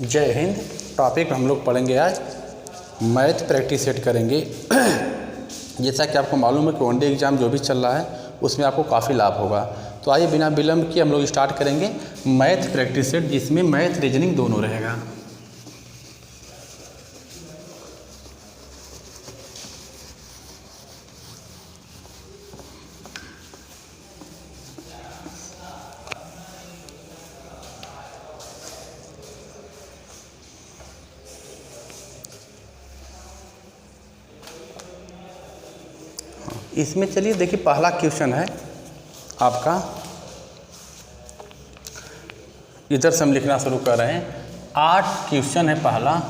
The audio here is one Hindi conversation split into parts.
जय हिंद। टॉपिक हम लोग पढ़ेंगे आज मैथ प्रैक्टिस सेट करेंगे। जैसा कि आपको मालूम है कि वनडे एग्ज़ाम जो भी चल रहा है उसमें आपको काफ़ी लाभ होगा। तो आइए बिना विलंब किए हम लोग स्टार्ट करेंगे मैथ प्रैक्टिस सेट, जिसमें मैथ रीजनिंग दोनों रहेगा। इसमें चलिए देखिए, पहला क्वेश्चन है आपका, इधर से हम लिखना शुरू कर रहे हैं। 8 क्वेश्चन है पहला,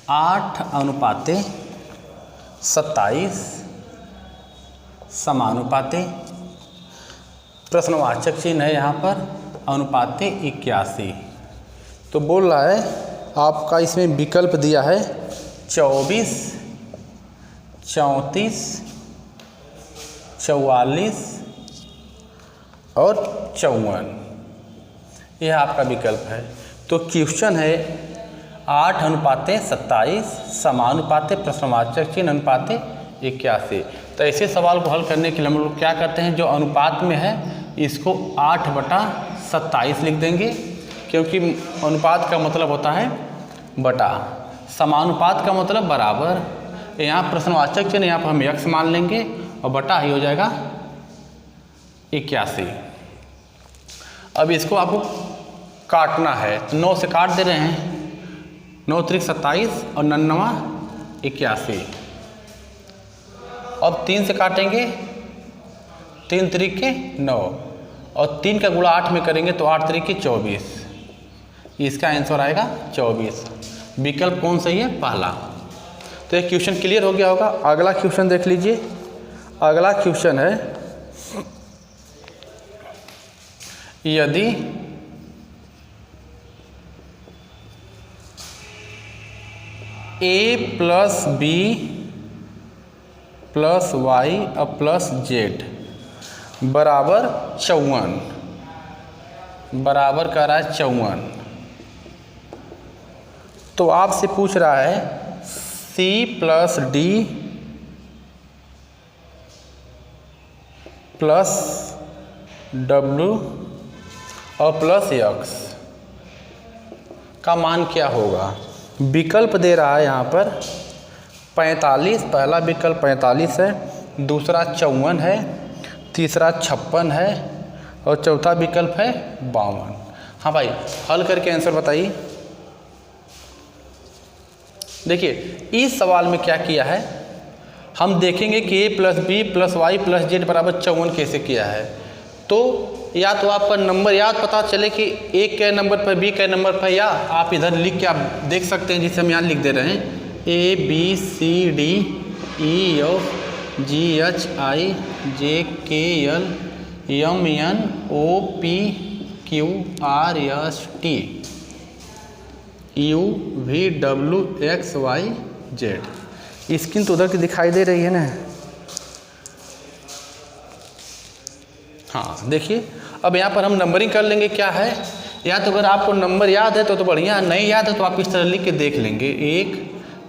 8:27 समानुपाते, प्रश्नवाचक चिन्ह है यहाँ पर, अनुपाते 81। तो बोल रहा है आपका, इसमें विकल्प दिया है 24, 34, 44 और 54। यह आपका विकल्प है। तो क्वेश्चन है 8:27 समानुपाते, प्रश्नवाचक चिन्ह, अनुपाते 81। तो ऐसे सवाल को हल करने के लिए हम लोग क्या करते हैं, जो अनुपात में है इसको 8/27 लिख देंगे, क्योंकि अनुपात का मतलब होता है बटा, समानुपात का मतलब बराबर। यहाँ प्रश्नवाचक चिन्ह यहाँ पर हम x मान लेंगे और बटा ही हो जाएगा 81। अब इसको आपको काटना है, तो 9 से काट दे रहे हैं, 9 त्रिक 27 और 9 81। अब 3 से काटेंगे, 3 त्रिक के 9 और 3 का गुणा 8 में करेंगे तो 8 त्रिक के 24। इसका आंसर आएगा 24। विकल्प कौन सही है? पहला। तो ये क्वेश्चन क्लियर हो गया होगा। अगला क्वेश्चन देख लीजिए। अगला क्वेश्चन है, यदि a plus b plus y और प्लस जेड बराबर 54, बराबर कर रहा है 54, तो आपसे पूछ रहा है c plus d plus W और प्लस एक्स का मान क्या होगा। विकल्प दे रहा है यहाँ पर 45, पहला विकल्प 45 है, दूसरा 54 है, तीसरा 56 है और चौथा विकल्प है 52। हाँ भाई, हल करके आंसर बताइए। देखिए इस सवाल में क्या किया है, हम देखेंगे कि a plus b plus y plus z बराबर 54 कैसे किया है। तो या तो आपका नंबर याद पता चले कि a के नंबर पर b के नंबर पर, या आप इधर लिख के आप देख सकते हैं, जिसे हम यहाँ लिख दे रहे हैं a b c d e f g h i j k l m n o p q r s t u v w x y z। Screen तो उधर की दिखाई दे रही है ना। हाँ देखिए, अब यहाँ पर हम नंबरिंग कर लेंगे। क्या है, या तो अगर आपको नंबर याद है तो बढ़िया, नहीं याद है तो आप इस तरह लिख के देख लेंगे। 1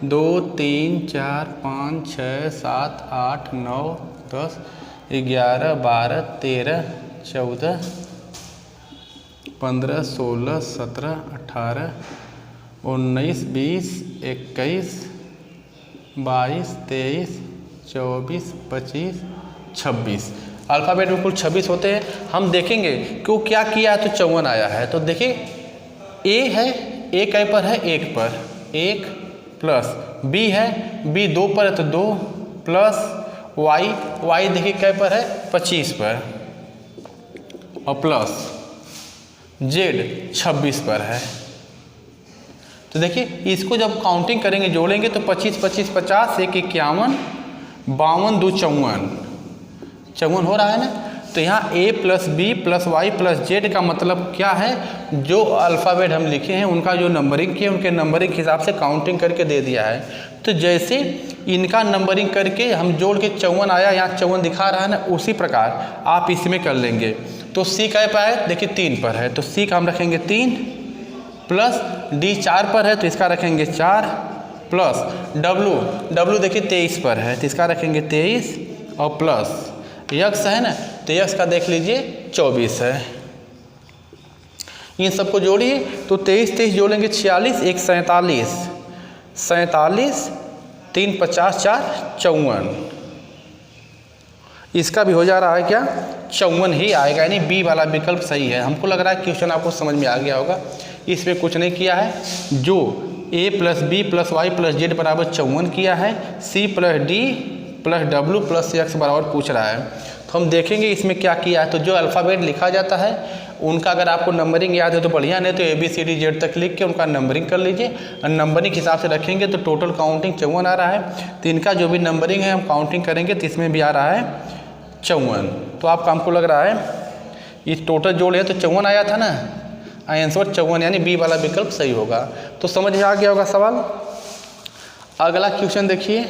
2 3 4 5 6 7 8 9 10 11 12 13 14 15 16 17 18 19 20 21 22 23 24 25 26। अल्फ़ाबेट में कुल 26 होते हैं। हम देखेंगे कि वो क्या किया है, तो 54 आया है। तो देखिए a है, a कै पर है 1 पर, 1 प्लस b है, b 2 पर है तो 2 प्लस y देखिए कै पर है 25 पर और प्लस z 26 पर है। तो देखिए इसको जब काउंटिंग करेंगे, जोड़ेंगे तो 25 25 50 1 51 52 2 54 हो रहा है ना। तो यहाँ a plus b plus y plus z का मतलब क्या है, जो अल्फ़ाबेट हम लिखे हैं उनका जो नंबरिंग किए, उनके नंबरिंग के हिसाब से काउंटिंग करके दे दिया है। तो जैसे इनका नंबरिंग करके हम जोड़ के 54 आया, यहाँ 54 दिखा रहा है ना, उसी प्रकार आप इसमें कर लेंगे। तो c कै पर है, देखिए 3 पर है, तो c का हम रखेंगे 3 प्लस डी 4 पर है तो इसका रखेंगे 4 प्लस डब्लू देखिए 23 पर है तो इसका रखेंगे 23 और प्लस यक्स है ना तो यक्स का देख लीजिए 24 है। इन सबको जोड़िए तो 23 जोड़ेंगे 46 1 47 47 3 50 4 54। इसका भी हो जा रहा है क्या 54 ही आएगा, यानी बी वाला विकल्प सही है। हमको लग रहा है क्वेश्चन आपको समझ में आ गया होगा। इसमें कुछ नहीं किया है, जो a plus b plus y plus z बराबर 54 किया है, c प्लस डी प्लस डब्ल्यू प्लस एक्स बराबर पूछ रहा है। तो हम देखेंगे इसमें क्या किया है। तो जो अल्फ़ाबेट लिखा जाता है उनका अगर आपको नंबरिंग याद है तो बढ़िया, नहीं तो ABCD Z तक लिख के उनका नंबरिंग कर लीजिए और नंबरिंग के हिसाब से रखेंगे तो टोटल काउंटिंग 54 आ रहा है। तो इनका जो भी नंबरिंग है हम काउंटिंग करेंगे तो इसमें भी आ रहा है 54। तो आपका हमको लग रहा है ये टोटल जोड़ है तो 54 आया था ना, आंसर 54 यानी बी वाला विकल्प सही होगा। तो समझ में आ गया होगा सवाल। अगला क्वेश्चन देखिए,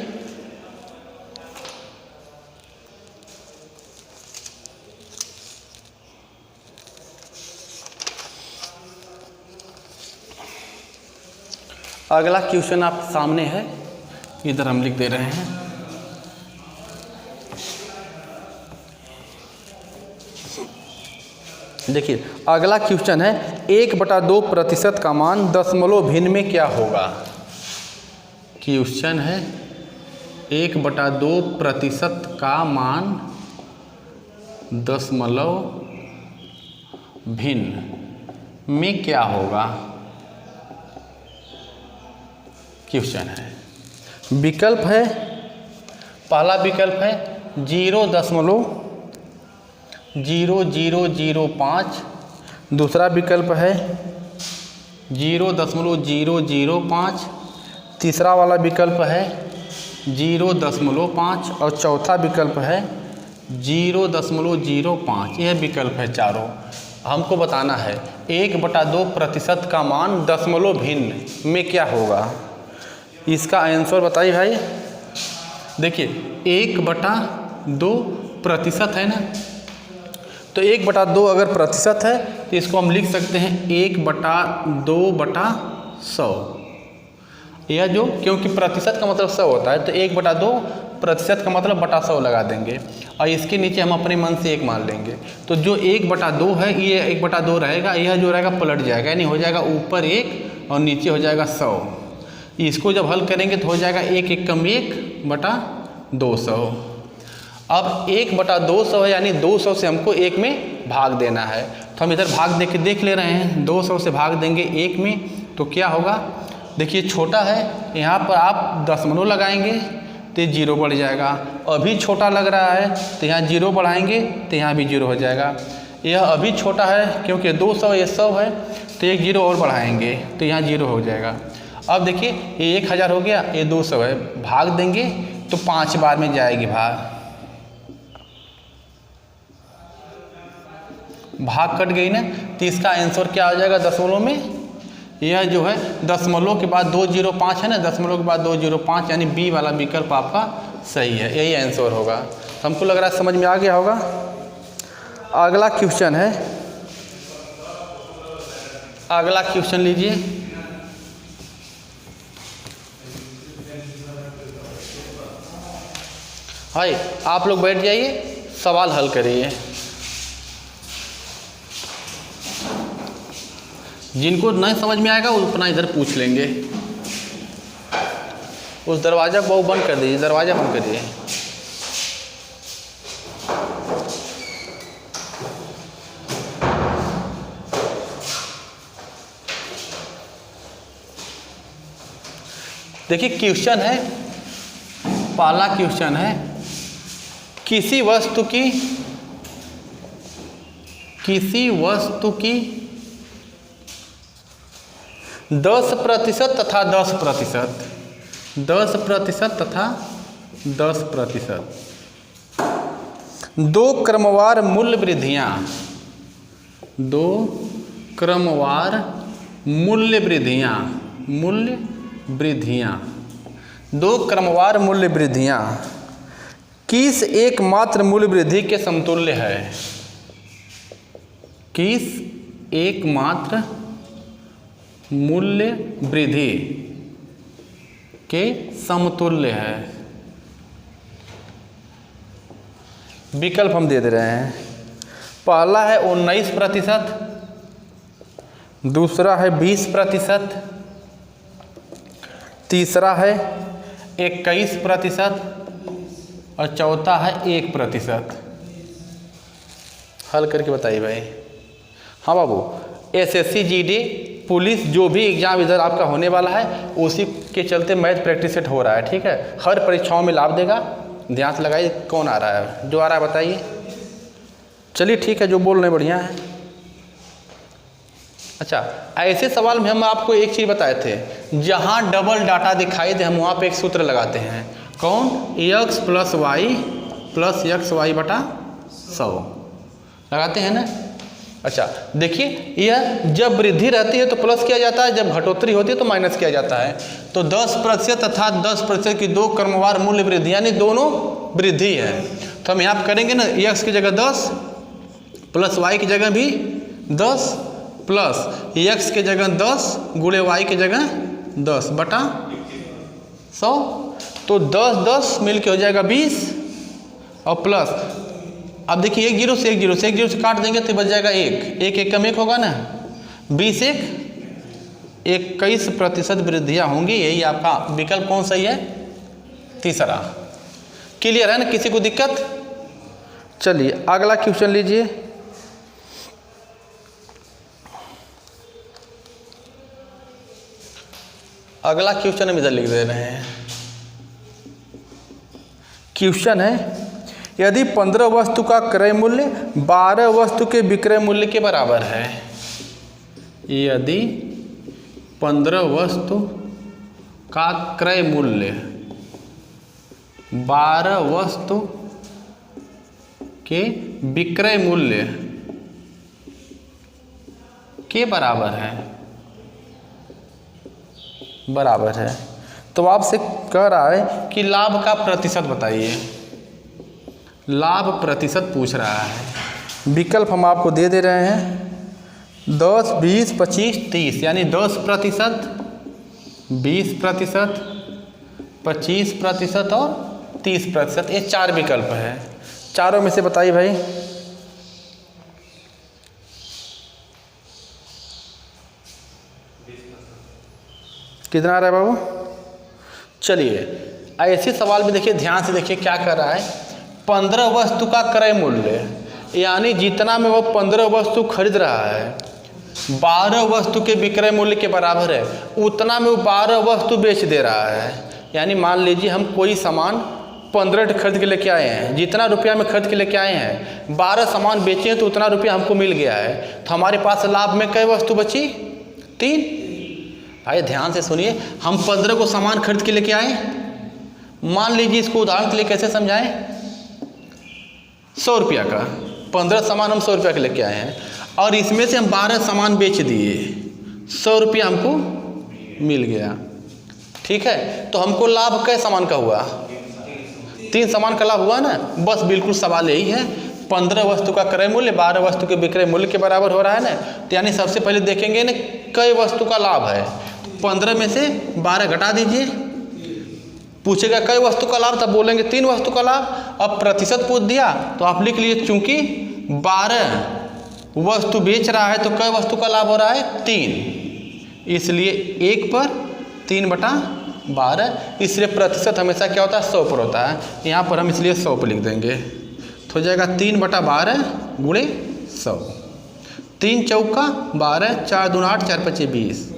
अगला क्वेश्चन आप सामने है, इधर हम लिख दे रहे हैं। देखिए अगला क्वेश्चन है 1/2% का मान दशमलव भिन्न में क्या होगा। क्वेश्चन है 1/2% का मान दशमलव भिन्न में क्या होगा। क्वेश्चन है, विकल्प है, पहला विकल्प है 0.0005, दूसरा विकल्प है 0.005, तीसरा वाला विकल्प है 0.5 और चौथा विकल्प है 0.05। यह विकल्प है चारों। हमको बताना है 1/2% का मान दशमलव भिन्न में क्या होगा। इसका आंसर बताइए भाई। देखिए 1/2% है ना, तो 1/2 अगर प्रतिशत है तो इसको हम लिख सकते हैं 1/2/100। यह जो, क्योंकि प्रतिशत का मतलब 100 होता है तो 1/2% का मतलब बटा 100 लगा देंगे और इसके नीचे हम अपने मन से 1 मान लेंगे। तो जो 1/2 है ये 1/2 रहेगा, यह जो रहेगा पलट जाएगा, यानी हो जाएगा ऊपर 1 और नीचे हो जाएगा 100। इसको जब हल करेंगे तो हो जाएगा 1 एकम 1/200। अब 1/200 है, यानी 200 से हमको 1 में भाग देना है। तो हम इधर भाग दे के देख ले रहे हैं, 200 से भाग देंगे 1 में तो क्या होगा। देखिए छोटा है, यहाँ पर आप दशमलव लगाएंगे तो 0 बढ़ जाएगा। अभी छोटा लग रहा है तो यहाँ 0 बढ़ाएंगे तो यहाँ भी 0 हो जाएगा। यह अभी छोटा है क्योंकि 200 ये 100 है तो 1 0 और बढ़ाएंगे तो यहाँ 0 हो जाएगा। अब देखिए ये 1000 हो गया, ये 200 है, भाग देंगे तो 5 बार में जाएगी भाग कट गई ना। तो इसका आंसर क्या हो जाएगा दशमलव में। यह जो है दशमलव के बाद 205 है ना, दशमलव के बाद 205 यानी बी वाला विकल्प आपका सही है, यही आंसर होगा। हमको लग रहा है समझ में आ गया होगा। अगला क्वेश्चन है, अगला क्वेश्चन लीजिए। भाई आप लोग बैठ जाइए, सवाल हल करिए। जिनको नहीं समझ में आएगा वो अपना इधर पूछ लेंगे। उस दरवाज़ा को बंद कर दीजिए, दरवाज़ा बंद करिए। देखिए क्वेश्चन है, पहला क्वेश्चन है किसी वस्तु की 10% तथा 10%, 10% तथा 10%, दो क्रमवार मूल्य वृद्धियाँ, दो क्रमवार मूल्य वृद्धियाँ, दो क्रमवार मूल्य वृद्धियाँ किस एकमात्र मूल्य वृद्धि के समतुल्य है। किस एकमात्र मूल्य वृद्धि के समतुल्य है। विकल्प हम दे रहे हैं। पहला है 19%, दूसरा है 20%, तीसरा है 21% और चौथा है 1%। हल करके बताइए भाई। हाँ बाबू, एसएससी जीडी पुलिस जो भी एग्जाम इधर आपका होने वाला है उसी के चलते मैथ प्रैक्टिस सेट हो रहा है। ठीक है, हर परीक्षाओं में लाभ देगा। ध्यान से लगाइए। कौन आ रहा है? जो आ रहा है बताइए। चलिए ठीक है, जो बोल रहे बढ़िया है। अच्छा, ऐसे सवाल में हम आपको एक चीज़ बताए थे, जहाँ डबल डाटा दिखाई दे हम वहाँ पे एक सूत्र लगाते हैं। कौन? x plus y plus x y बटा 100 लगाते हैं ना। अच्छा देखिए, यह जब वृद्धि रहती है तो प्लस किया जाता है, जब घटोत्तरी होती है तो माइनस किया जाता है। तो 10% तथा 10% की दो क्रमवार मूल्य वृद्धि, यानी दोनों वृद्धि है। तो हम यहाँ करेंगे ना, x की जगह 10 प्लस y की जगह भी 10 प्लस x की जगह 10 गुणे y की जगह 10 बटा 100। तो 10 10 मिल के हो जाएगा 20 और प्लस, अब देखिए एक जीरो से एक जीरो से काट देंगे तो बच जाएगा 1 1 कम 1 होगा ना, 20 1 21% वृद्धियाँ होंगी। यही आपका विकल्प कौन सही है? तीसरा। क्लियर है ना? किसी को दिक्कत? चलिए अगला क्वेश्चन लीजिए। अगला क्वेश्चन हम इधर लिख दे रहे हैं। क्वेश्चन है, यदि 15 वस्तु का क्रय मूल्य 12 वस्तु के विक्रय मूल्य के बराबर है। यदि 15 वस्तु का क्रय मूल्य 12 वस्तु के विक्रय मूल्य के बराबर है, तो आपसे कह रहा है कि लाभ का प्रतिशत बताइए। लाभ प्रतिशत पूछ रहा है। विकल्प हम आपको दे रहे हैं 10, 20, 25, 30, यानी 10%, 20%, 25% और 30%। ये 4 विकल्प है। चारों में से बताइए भाई। कितना आ रहा है बाबू? चलिए ऐसे सवाल में देखिए, ध्यान से देखिए क्या कर रहा है। 15 वस्तु का क्रय मूल्य, यानी जितना में वो 15 वस्तु खरीद रहा है 12 वस्तु के विक्रय मूल्य के बराबर है, उतना में वो 12 वस्तु बेच दे रहा है। यानी मान लीजिए हम कोई सामान 15 खरीद के लेके आए हैं, जितना रुपया में खरीद के लेके आए हैं 12 सामान बेचे हैं तो उतना रुपया हमको मिल गया है। तो हमारे पास लाभ में कई वस्तु बची? 3। भाई ध्यान से सुनिए, हम 15 को सामान खरीद के लेके आए। मान लीजिए इसको उदाहरण के लिए कैसे समझाएं, 100 रुपया का 15 सामान हम 100 रुपया के लेके आए हैं और इसमें से हम 12 सामान बेच दिए, 100 रुपया हमको मिल गया। ठीक है, तो हमको लाभ कै सामान का हुआ? 3 सामान का लाभ हुआ ना। बस बिल्कुल सवाल यही है, 15 वस्तु का क्रय मूल्य 12 वस्तु के विक्रय मूल्य के बराबर हो रहा है ना। तो यानी सबसे पहले देखेंगे ना कई वस्तु का लाभ है, 15 में से 12 घटा दीजिए। पूछेगा कई वस्तु का लाभ, तब बोलेंगे 3 वस्तु का लाभ। अब प्रतिशत पूछ दिया तो आप लिख लीजिए, चूंकि 12 वस्तु बेच रहा है तो कई वस्तु का लाभ हो रहा है? 3, इसलिए 1 पर 3/12, इसलिए प्रतिशत हमेशा क्या होता है? 100 पर होता है। यहाँ पर हम इसलिए 100 पर लिख देंगे, तो हो जाएगा 3/12 गुणे 100। 3 चौका 12, 4 दूना 8, 4 पचे 20,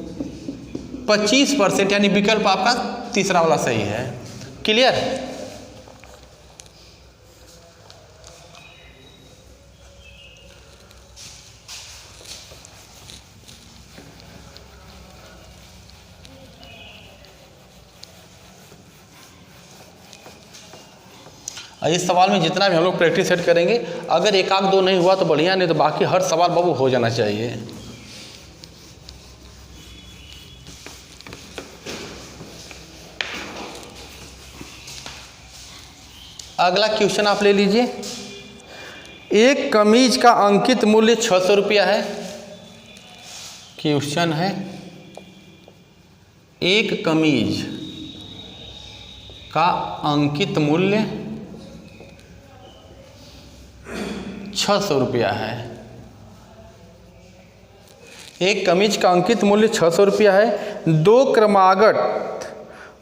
25%, यानी विकल्प आपका तीसरा वाला सही है। क्लियर? इस सवाल में जितना भी हम लोग प्रैक्टिस सेट करेंगे, अगर 1 आध 2 नहीं हुआ तो बढ़िया, नहीं तो बाकी हर सवाल बाबू हो जाना चाहिए। अगला क्वेश्चन आप ले लीजिए। एक कमीज का अंकित मूल्य 600 रुपया है। क्वेश्चन है एक कमीज का अंकित मूल्य 600 रुपया है। एक कमीज का अंकित मूल्य 600 रुपया है। 2 क्रमागत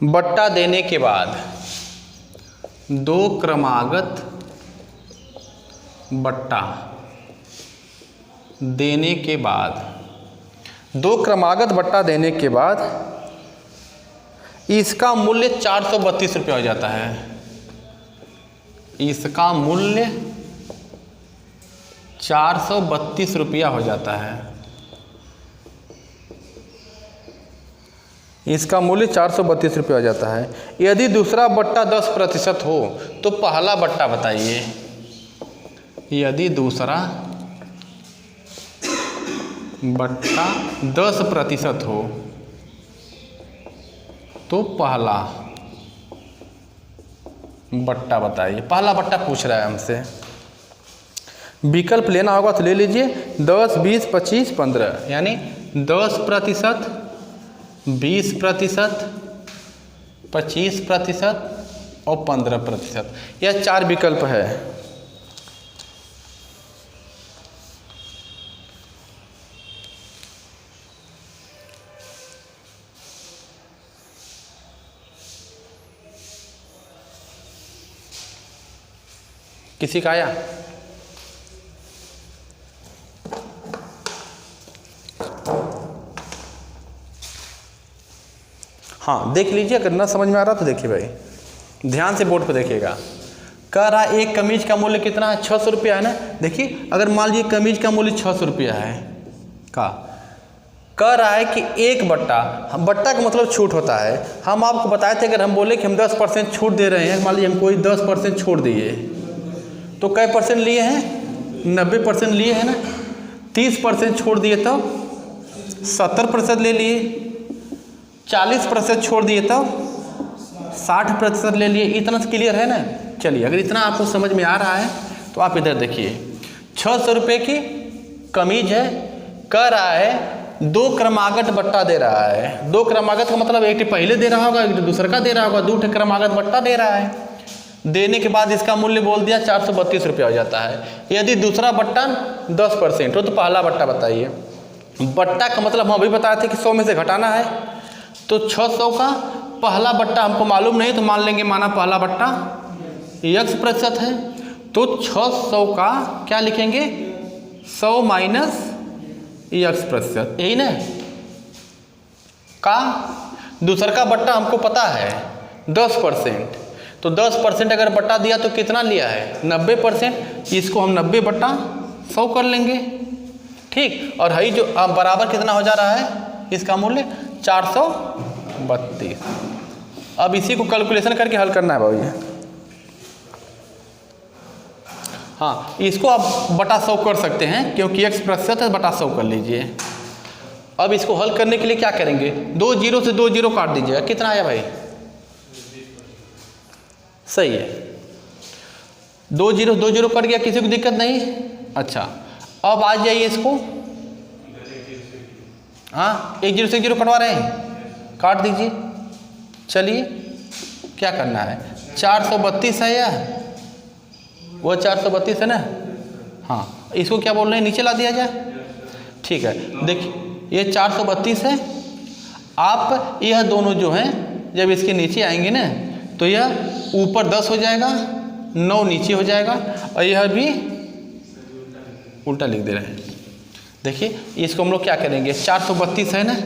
बट्टा देने के बाद, 2 क्रमागत बट्टा देने के बाद, 2 क्रमागत बट्टा देने के बाद इसका मूल्य 432 रुपया हो जाता है। इसका मूल्य 432 रुपया हो जाता है। इसका मूल्य 432 रुपया हो जाता है। यदि दूसरा बट्टा 10% हो तो पहला बट्टा बताइए। यदि दूसरा बट्टा 10% हो तो पहला बट्टा बताइए। पहला बट्टा पूछ रहा है हमसे। विकल्प लेना होगा तो ले लीजिए 10, 20, 25, 15, यानी 10%, 20%, 25% और 15%। यह 4 विकल्प है। किसी का आया? हाँ, देख लीजिए। अगर ना समझ में आ रहा तो देखिए भाई, ध्यान से बोर्ड पर देखिएगा। कह रहा है एक कमीज का मूल्य कितना है? 600 रुपया है ना। देखिए, अगर मान लीजिए कमीज का मूल्य 600 रुपया है का, कह रहा है कि एक बट्टा, बट्टा का मतलब छूट होता है। हम आपको बताए थे, अगर हम बोले कि हम 10% छूट दे रहे हैं, मान लीजिए हम कोई 10% छोड़ दिए तो कै % लिए हैं? 90% लिए हैं ना। 30% छोड़ दिए तो 70% ले लिए। 40% छोड़ दिए तो 60% ले लिए। इतना क्लियर है ना। चलिए, अगर इतना आपको समझ में आ रहा है तो आप इधर देखिए। 600 रुपये की कमीज है। कह रहा है 2 क्रमागत बट्टा दे रहा है। 2 क्रमागत का मतलब एक पहले दे रहा होगा, एक दूसरा का दे रहा होगा। 2 क्रमागत बट्टा दे रहा है। देने के बाद इसका मूल्य बोल दिया 432 रुपया हो जाता है। यदि दूसरा बट्टा 10% हो तो पहला बट्टा बताइए। बट्टा का मतलब हम अभी बताए थे कि 100 में से घटाना है। तो 600 का पहला बट्टा हमको मालूम नहीं, तो मान लेंगे माना पहला बट्टा x% है। तो 600 का क्या लिखेंगे? 100 माइनस x%, यही ना। का दूसरा का बट्टा हमको पता है 10%, तो 10% अगर बट्टा दिया तो कितना लिया है? 90%। इसको हम 90/100 कर लेंगे। ठीक। और हई जो बराबर कितना हो जा रहा है? इसका मूल्य 432। अब इसी को कैलकुलेशन करके हल करना है भैया। हाँ, इसको आप बटा 100 कर सकते हैं, क्योंकि x% है, बटा 100 कर लीजिए। अब इसको हल करने के लिए क्या करेंगे? 2 जीरो से 2 जीरो काट दीजिएगा। कितना आया भाई? सही है। 2 जीरो कट गया, किसी को दिक्कत नहीं। अच्छा, अब आ जाइए इसको। हाँ, 1 जीरो से 1 जीरो कटवा रहे हैं, काट दीजिए। चलिए, क्या करना है? 432 है, या वो 432 है ना। हाँ, इसको क्या बोल रहे हैं? नीचे ला दिया जाए। ठीक है, देखिए ये 432 है। आप यह दोनों जो हैं जब इसके नीचे आएंगे ना, तो यह ऊपर 10 हो जाएगा, 9 नीचे हो जाएगा, और यह भी उल्टा लिख दे रहे हैं। देखिए, इसको हम लोग क्या करेंगे? 432 है ना,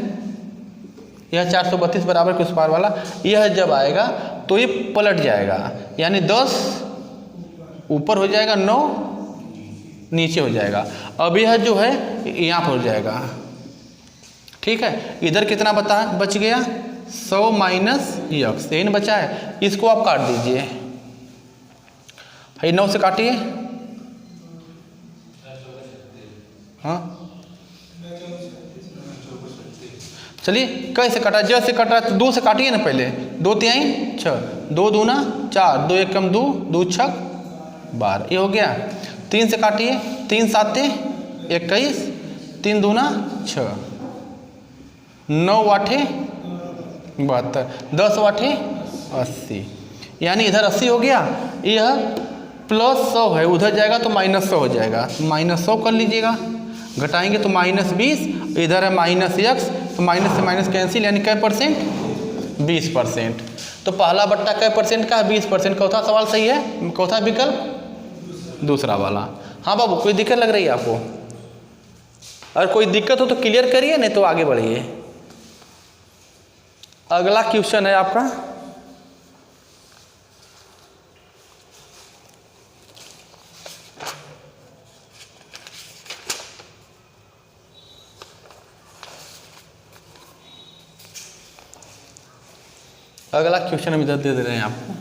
यह 432 बराबर के उस पार वाला, यह जब आएगा तो ये पलट जाएगा, यानी 10 ऊपर हो जाएगा, 9 नीचे हो जाएगा। अब यह जो है यहाँ पर हो जाएगा। ठीक है, इधर कितना बच गया? 100 माइनस x, यही बचा है। इसको आप काट दीजिए। 9 से काटिए। हाँ, चलिए, कैसे कटा? जैसे कट रहा है तो 2 से काटिए ना पहले। 2 तिहाई 6, 2 दूना 4, 2 एकम 2, 2 छक 12, ये हो गया। 3 से काटिए। 3 साते 21, 3 दूना 6, 9 आठे 72, 10 वाटे 80, यानी इधर 80 हो गया, यह +100 है, उधर जाएगा तो -100 हो जाएगा, -100 कर लीजिएगा, घटाएंगे तो -20, इधर है -x, तो माइनस से माइनस कैंसिल, यानी कै %? 20%। तो पहला बट्टा कै % का है? 20%। चौथा सवाल सही है, चौथा विकल्प दूसरा वाला। हाँ बाबू, कोई दिक्कत लग रही है आपको? अगर कोई दिक्कत हो तो क्लियर करिए, नहीं तो आगे बढ़िए। अगला क्वेश्चन है आपका हम इधर दे रहे हैं आपको।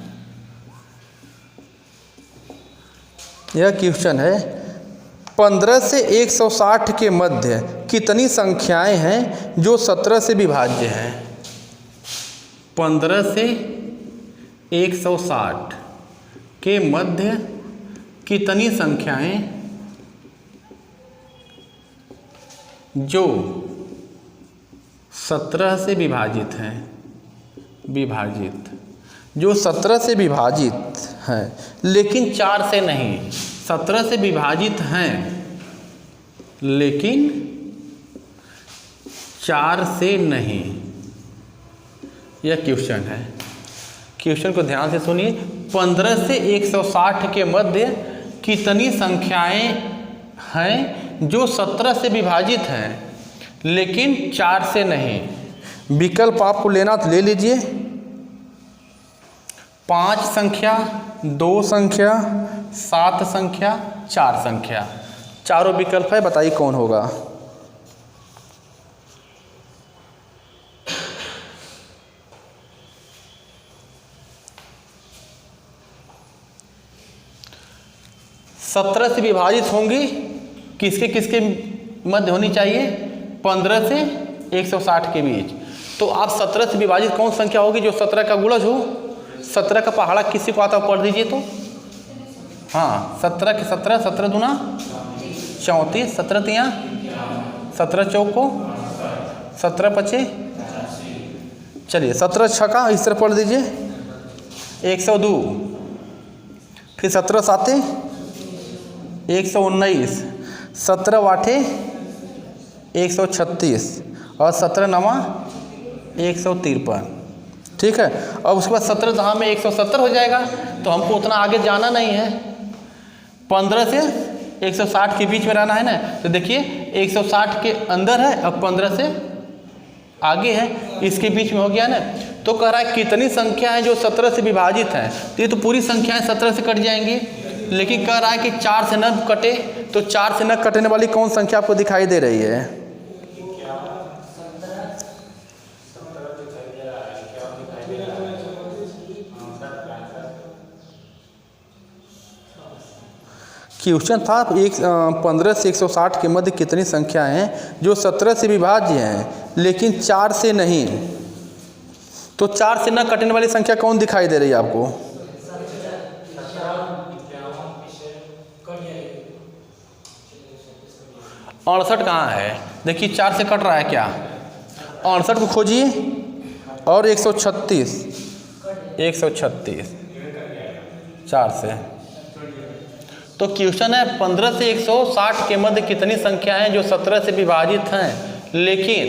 यह क्वेश्चन है 15 से 160 के मध्य कितनी संख्याएं हैं जो 17 से विभाज्य हैं? 15 से 160 के मध्य कितनी संख्याएं जो 17 से विभाजित हैं? जो 17 से विभाजित हैं लेकिन 4 से नहीं। 17 से विभाजित हैं लेकिन 4 से नहीं। यह क्वेश्चन है। क्वेश्चन को ध्यान से सुनिए। 15 से 160 के मध्य कितनी संख्याएं हैं जो 17 से विभाजित हैं लेकिन 4 से नहीं। विकल्प आपको लेना तो ले लीजिए। 5 संख्या, 2 संख्या, 7 संख्या, 4 संख्या, चारों विकल्प है, बताइए कौन होगा। सत्रह से विभाजित होंगी, किसके किसके मध्य होनी चाहिए? 15 से 160 के बीच। तो आप 17 से विभाजित कौन संख्या होगी जो 17 का गुणज हो? 17 का पहाड़ा किसी को आता पढ़ दीजिए तो। हाँ, 17 के 17, 17 दूना 34, 17 तियाँ 17 चौको 17 पचे। चलिए 17 छक्का इस तरह पढ़ दीजिए 102, फिर 17 साते 119, 17 वाठे 136 और 17 नवा 153। ठीक है। अब उसके बाद 17 दहा में 170 हो जाएगा। तो हमको उतना आगे जाना नहीं है, 15 से 160 के बीच में रहना है ना। तो देखिए 160 के अंदर है, अब 15 से आगे है, इसके बीच में हो गया ना। तो कह रहा है कितनी संख्या है जो 17 से विभाजित है। तो ये तो पूरी संख्याएं 17 से कट जाएंगी, लेकिन कह रहा है कि 4 से न कटे। तो 4 से न कटने वाली कौन संख्या आपको दिखाई दे रही है? क्वेश्चन था 15 से 160 के मध्य कितनी संख्या हैं जो 17 से विभाज्य हैं लेकिन 4 से नहीं। तो 4 से न कटने वाली संख्या कौन दिखाई दे रही है आपको? 68 कहाँ है? देखिए 4 से कट रहा है क्या? 68 को खोजिए और 136 4 से। तो क्वेश्चन है 15 से 160 के मध्य कितनी संख्या हैं जो 17 से विभाजित हैं लेकिन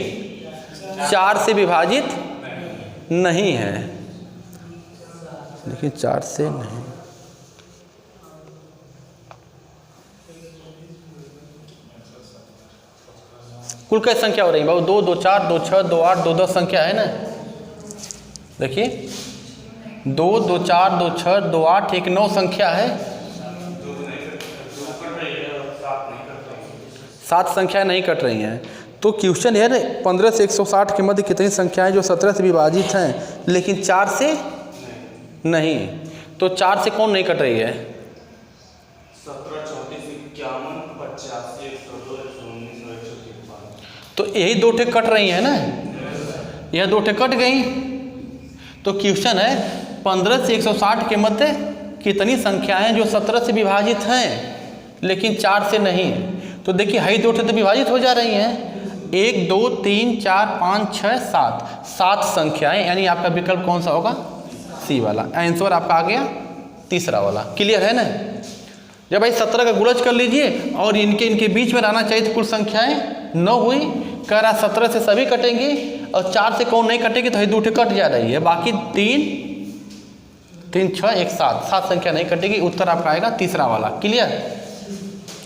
4 से विभाजित नहीं है। लेकिन 4 से नहीं। कुल कैसी संख्या हो रही है बाबू? 2, 2, 4, 2, 6, 2, 8, 2, 10 संख्या है ना। देखिए 2, 2, 4, 2, 6, 2, 8, 1, 9 संख्या है। 7 संख्याएं नहीं कट रही हैं। तो क्वेश्चन है 15 से 160 के मध्य कितनी संख्याएं जो 17 से विभाजित हैं लेकिन 4 से नहीं। तो 4 से कौन नहीं कट रही है? 17, 34, 51, 85, 102, 119, 153। तो यही 2 ठे कट रही हैं ना, यह 2 ठे कट गई। तो क्वेश्चन है 15 से 160 के मध्य कितनी संख्याएं जो 17 से विभाजित हैं लेकिन 4 से नहीं। तो देखिए हई 2 ठे तो विभाजित हो जा रही हैं, 1 2 3 4 5 6 7 7 संख्याएं, यानी आपका विकल्प कौन सा होगा? सी वाला। आंसर आपका आ गया तीसरा वाला। क्लियर है ना? जब भाई 17 का गुणज कर लीजिए और इनके बीच में रहना चाहिए, तो कुल संख्याएं 9 हुई। कह रहा 17 से सभी कटेंगे और 4 से कौन नहीं कटेगी, तो 2 कट जा रही है, बाकी 3 3 6 1 7 7 संख्या नहीं कटेगी। उत्तर आपका आएगा तीसरा वाला। क्लियर?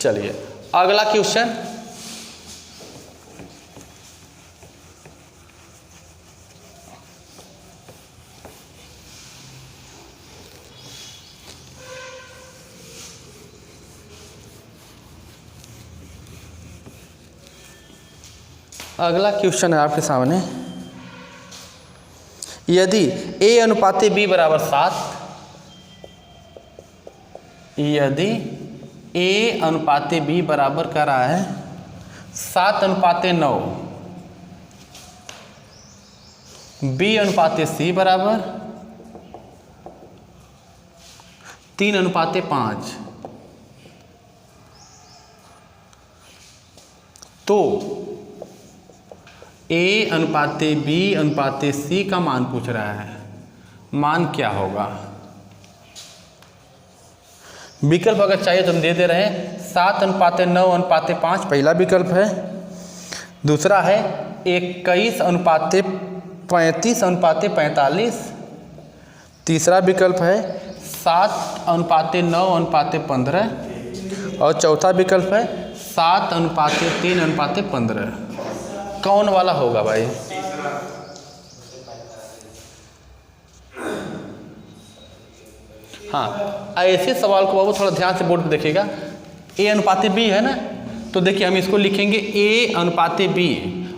चलिए अगला क्वेश्चन। अगला क्वेश्चन है आपके सामने। यदि a अनुपात b बराबर 7, यदि a अनुपात b बराबर कर रहा है 7 अनुपात 9, b अनुपात c बराबर 3 अनुपात 5, तो a अनुपात b अनुपात c का मान पूछ रहा है। मान क्या होगा? विकल्प अगर चाहिए तो हम दे रहे हैं। 7 अनुपात 9 अनुपात 5 पहला विकल्प है। दूसरा है 21 अनुपात 35 अनुपात 45। तीसरा विकल्प है 7 अनुपात 9 अनुपात 15। और चौथा विकल्प है 7 अनुपात 3 अनुपात 15। कौन वाला होगा भाई? हाँ, ऐसे सवाल को बाबू थोड़ा ध्यान से बोर्ड पे देखिएगा। a अनुपात b है ना, तो देखिए हम इसको लिखेंगे a अनुपात b,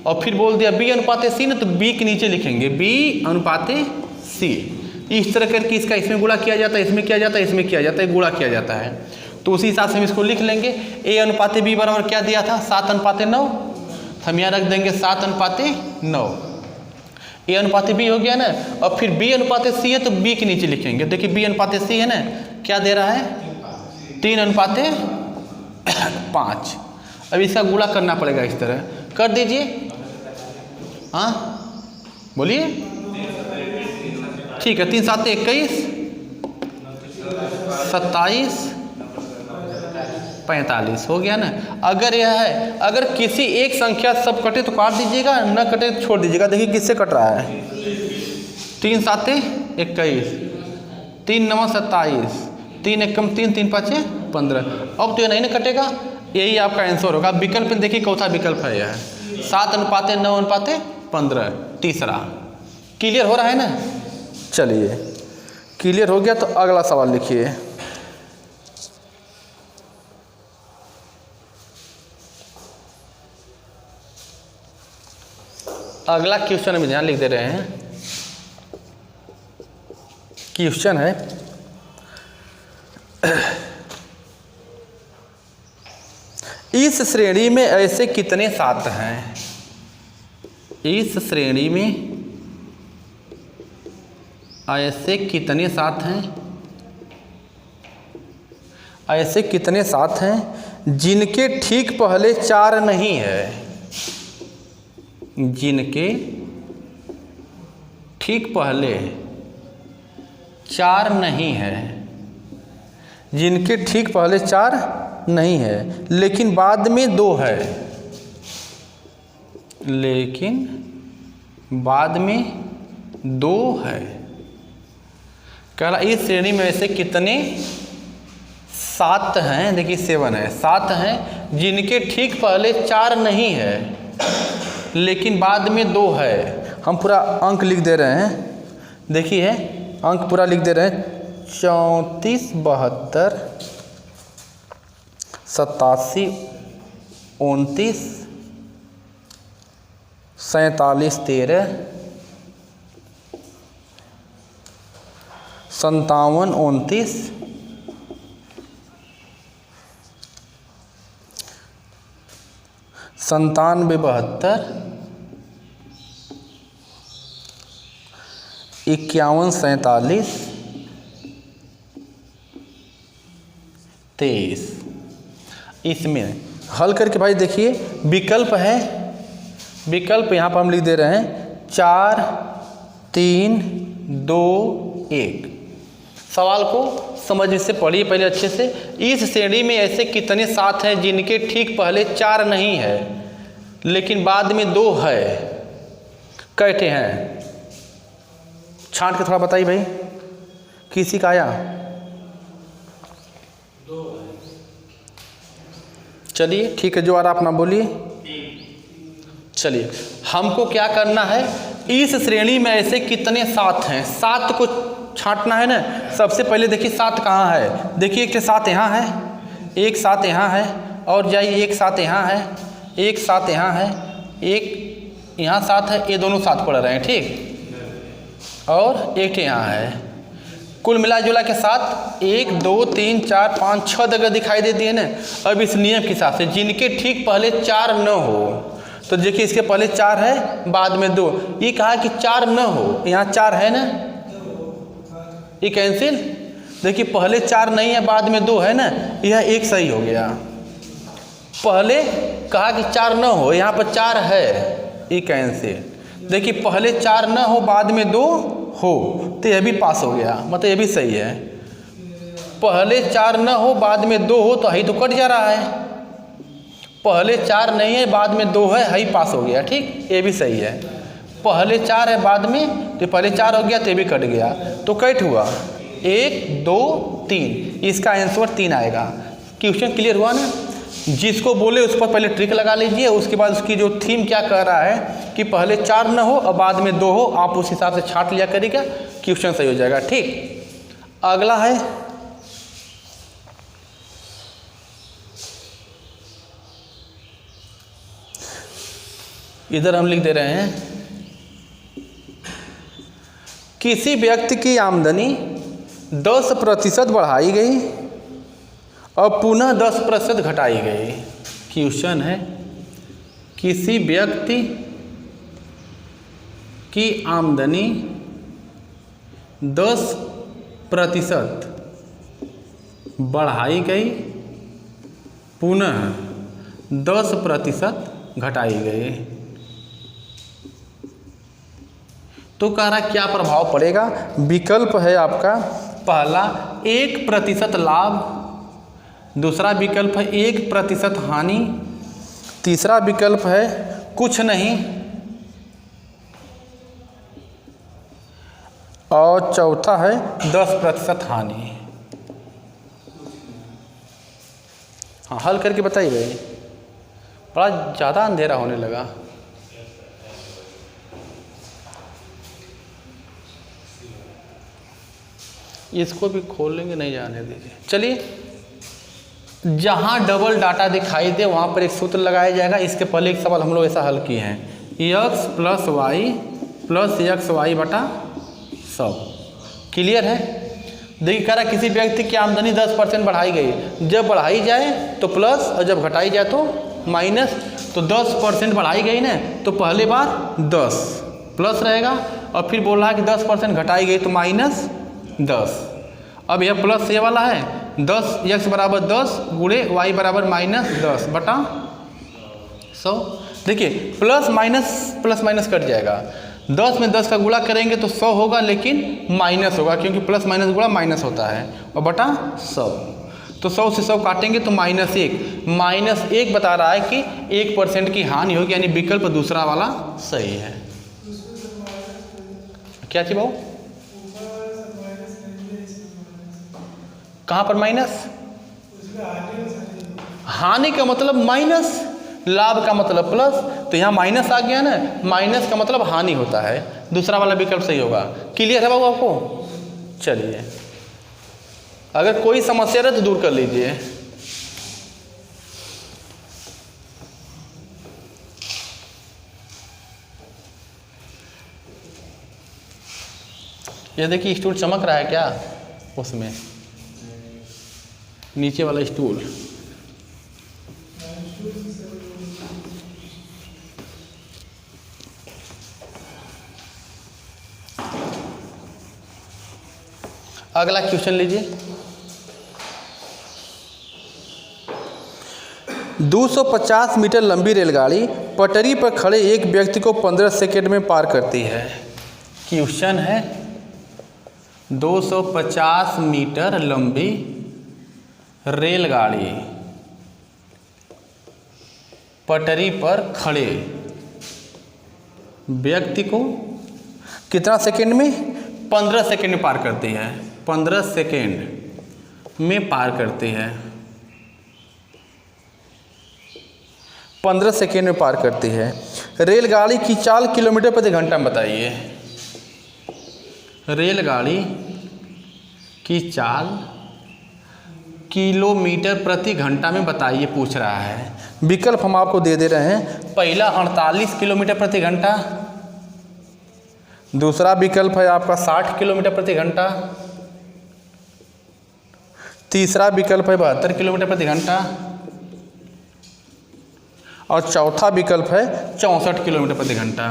और फिर बोल दिया b अनुपात c ना, तो b के नीचे लिखेंगे b अनुपात c। इस तरह करके इसका इसमें गुणा किया जाता है, इसमें किया जाता है, इसमें किया जाता है, गुणा किया जाता है। तो उसी हिसाब से हम इसको लिख लेंगे। a अनुपात b बराबर क्या दिया था? 7 अनुपात 9। हम यहाँ रख देंगे 7 अनुपात 9। a अनुपात b हो गया ना, और फिर b अनुपात c है तो b के नीचे लिखेंगे। देखिए b अनुपात c है ना, क्या दे रहा है? 3 अनुपात 5। अब इसका गुणा करना पड़ेगा, इस तरह कर दीजिए। हाँ बोलिए। ठीक है, 3 7 21 27 45 हो गया ना। अगर यह है, अगर किसी एक संख्या सब कटे तो काट दीजिएगा, न कटे तो छोड़ दीजिएगा। देखिए किससे कट रहा है? 3 7 21, 3 9 27, 3 1 3 3 5 15। अब तो ये नहीं ना कटेगा, यही आपका आंसर होगा। विकल्प में देखिए चौथा विकल्प है यह 7 अनुपात 9 अनुपात 15, तीसरा। क्लियर हो रहा है ना? चलिए क्लियर हो गया तो अगला सवाल लिखिए। अगला क्वेश्चन में ध्यान लिख दे रहे हैं। क्वेश्चन है इस श्रेणी में ऐसे कितने 7 हैं? इस श्रेणी में ऐसे कितने 7 हैं? ऐसे कितने 7 हैं जिनके ठीक पहले 4 नहीं है? जिनके ठीक पहले 4 नहीं है, जिनके ठीक पहले 4 नहीं है लेकिन बाद में 2 है, लेकिन बाद में 2 है। कह रहा इस श्रेणी में ऐसे कितने 7 हैं? देखिए 7 है, 7 हैं जिनके ठीक पहले 4 नहीं है लेकिन बाद में 2 है। हम पूरा अंक लिख दे रहे हैं। देखिए अंक पूरा लिख दे रहे हैं 34 72 87 29 47 13 57 29 97 72 51 47 23। इसमें हल करके भाई देखिए विकल्प है विकल्प यहाँ पर हम लिख दे रहे हैं 4 3 2 1। सवाल को समझने से पढ़िए पहले अच्छे से। इस श्रेणी में ऐसे कितने सात हैं जिनके ठीक पहले 4 नहीं है लेकिन बाद में 2 है? कैसे हैं? छांट के थोड़ा बताइए भाई, किसी का आया? चलिए ठीक है, जो आ रहा अपना बोलिए। चलिए, हमको क्या करना है, इस श्रेणी में ऐसे कितने सात हैं, सात को छांटना है ना। सबसे पहले देखिए सात कहाँ है, देखिए एक सात यहाँ है, एक सात यहाँ है, और जाइए एक सात यहाँ है, एक सात यहाँ है, एक यहाँ सात है, ये दोनों सात पड़ रहे हैं ठीक, और एक यहाँ है। कुल मिला जुला के साथ 1 2 3 4 5 6 जगह दिखाई देती है ना। अब इस नियम के हिसाब से जिनके ठीक पहले 4 न हो, तो देखिए इसके पहले 4 है बाद में 2, ये कहा कि 4 न हो, यहाँ 4 है ना, ये कैंसिल। देखिए पहले 4 नहीं है बाद में 2 है ना, यह एक सही हो गया। पहले कहा कि 4 न हो, यहाँ पर 4 है, ये कैंसिल। देखिए पहले 4 न हो बाद में 2 हो, तो यह भी पास हो गया, मतलब यह भी सही है। पहले 4 न हो बाद में 2 हो, तो हई तो कट जा रहा है। पहले 4 नहीं है बाद में 2 है, हई पास हो गया ठीक, ये भी सही है। पहले 4 है बाद में, तो पहले 4 हो गया तो ये भी कट गया, तो कैट हुआ 1 2 3, इसका आंसर 3 आएगा। क्वेश्चन क्लियर हुआ ना। जिसको बोले उस पर पहले ट्रिक लगा लीजिए, उसके बाद उसकी जो थीम क्या कह रहा है कि पहले 4 न हो और बाद में 2 हो, आप उस हिसाब से छांट लिया करिएगा, क्वेश्चन सही हो जाएगा ठीक। अगला है इधर हम लिख दे रहे हैं, किसी व्यक्ति की आमदनी 10% बढ़ाई गई और पुनः 10% घटाई गई। क्वेश्चन है, किसी व्यक्ति की आमदनी 10% बढ़ाई गई, पुनः 10% घटाई गई, तो कह रहा क्या प्रभाव पड़ेगा। विकल्प है आपका पहला 1% लाभ, दूसरा विकल्प है 1% हानि, तीसरा विकल्प है कुछ नहीं, और चौथा है 10% हानि। हाँ हल करके बताइए भाई, बड़ा ज़्यादा अंधेरा होने लगा। इसको भी खोल लेंगे, नहीं जाने दीजिए। चलिए, जहाँ डबल डाटा दिखाई दे वहाँ पर एक सूत्र लगाया जाएगा। इसके पहले एक सवाल हम लोग ऐसा हल किए हैं, x + y + xy बटा 100। क्लियर है। देखिए कह रहा किसी व्यक्ति की आमदनी 10% बढ़ाई गई, जब बढ़ाई जाए तो प्लस और जब घटाई जाए तो माइनस। तो 10% बढ़ाई गई ना, तो पहले बार 10 प्लस रहेगा, और फिर बोल रहा है कि 10% घटाई गई तो माइनस 10। अब यह प्लस ये वाला है 10, x बराबर 10 गुणे y बराबर -10 बटा 100। देखिए प्लस माइनस कट जाएगा, 10 में 10 का गुणा करेंगे तो 100 होगा, लेकिन माइनस होगा क्योंकि प्लस माइनस गुणा माइनस होता है, और बटा 100। तो 100 से 100 काटेंगे तो -1 बता रहा है कि 1% की हानि होगी, यानी विकल्प दूसरा वाला सही है। क्या थी भाऊ, कहाँ पर माइनस? हानि का मतलब माइनस, लाभ का मतलब प्लस, तो यहाँ माइनस आ गया ना, माइनस का मतलब हानि होता है, दूसरा वाला विकल्प सही होगा। क्लियर है बाबू आपको? चलिए, अगर कोई समस्या रहे तो दूर कर लीजिए। ये देखिए स्टूल चमक रहा है क्या, उसमें नीचे वाला स्टूल। अगला क्वेश्चन लीजिए। 250 मीटर लंबी रेलगाड़ी पटरी पर खड़े एक व्यक्ति को 15 सेकंड में पार करती है। क्वेश्चन है 250 मीटर लंबी रेलगाड़ी पटरी पर खड़े व्यक्ति को कितना सेकंड में? 15 सेकंड में पार करती है। 15 सेकंड में पार करती है। 15 सेकंड में पार करती है। रेलगाड़ी की चाल किलोमीटर प्रति घंटा में बताइए। रेलगाड़ी की चाल किलोमीटर प्रति घंटा में बताइए पूछ रहा है। विकल्प हम आपको दे रहे हैं। पहला 48 किलोमीटर प्रति घंटा, दूसरा विकल्प है आपका 60 किलोमीटर प्रति घंटा, तीसरा विकल्प है 72 किलोमीटर प्रति घंटा और चौथा विकल्प है 64 किलोमीटर प्रति घंटा।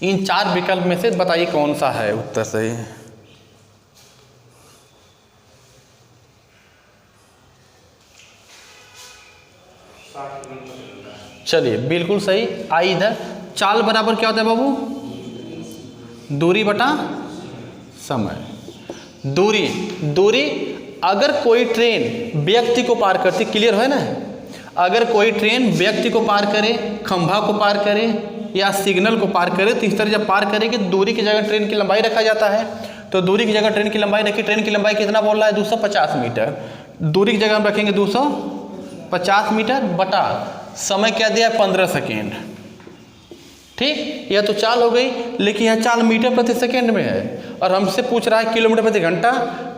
इन 4 विकल्प में से बताइए कौन सा है उत्तर सही। चलिए बिल्कुल सही। आई इधर चाल बराबर क्या होता है बाबू? दूरी बटा समय। दूरी अगर कोई ट्रेन व्यक्ति को पार करती, क्लियर है ना, अगर कोई ट्रेन व्यक्ति को पार करे, खंभा को पार करे या सिग्नल को पार करे, तो इस तरह जब पार करेगी दूरी की जगह ट्रेन की लंबाई रखा जाता है। तो दूरी की जगह ट्रेन की लंबाई रखी। ट्रेन की लंबाई कितना बोल रहा है? 250 मीटर। दूरी की जगह हम रखेंगे 250 मीटर बटा समय क्या दिया है? 15 सेकेंड। ठीक, यह तो चाल हो गई, लेकिन यह चाल मीटर प्रति सेकेंड में है और हमसे पूछ रहा है किलोमीटर प्रति घंटा।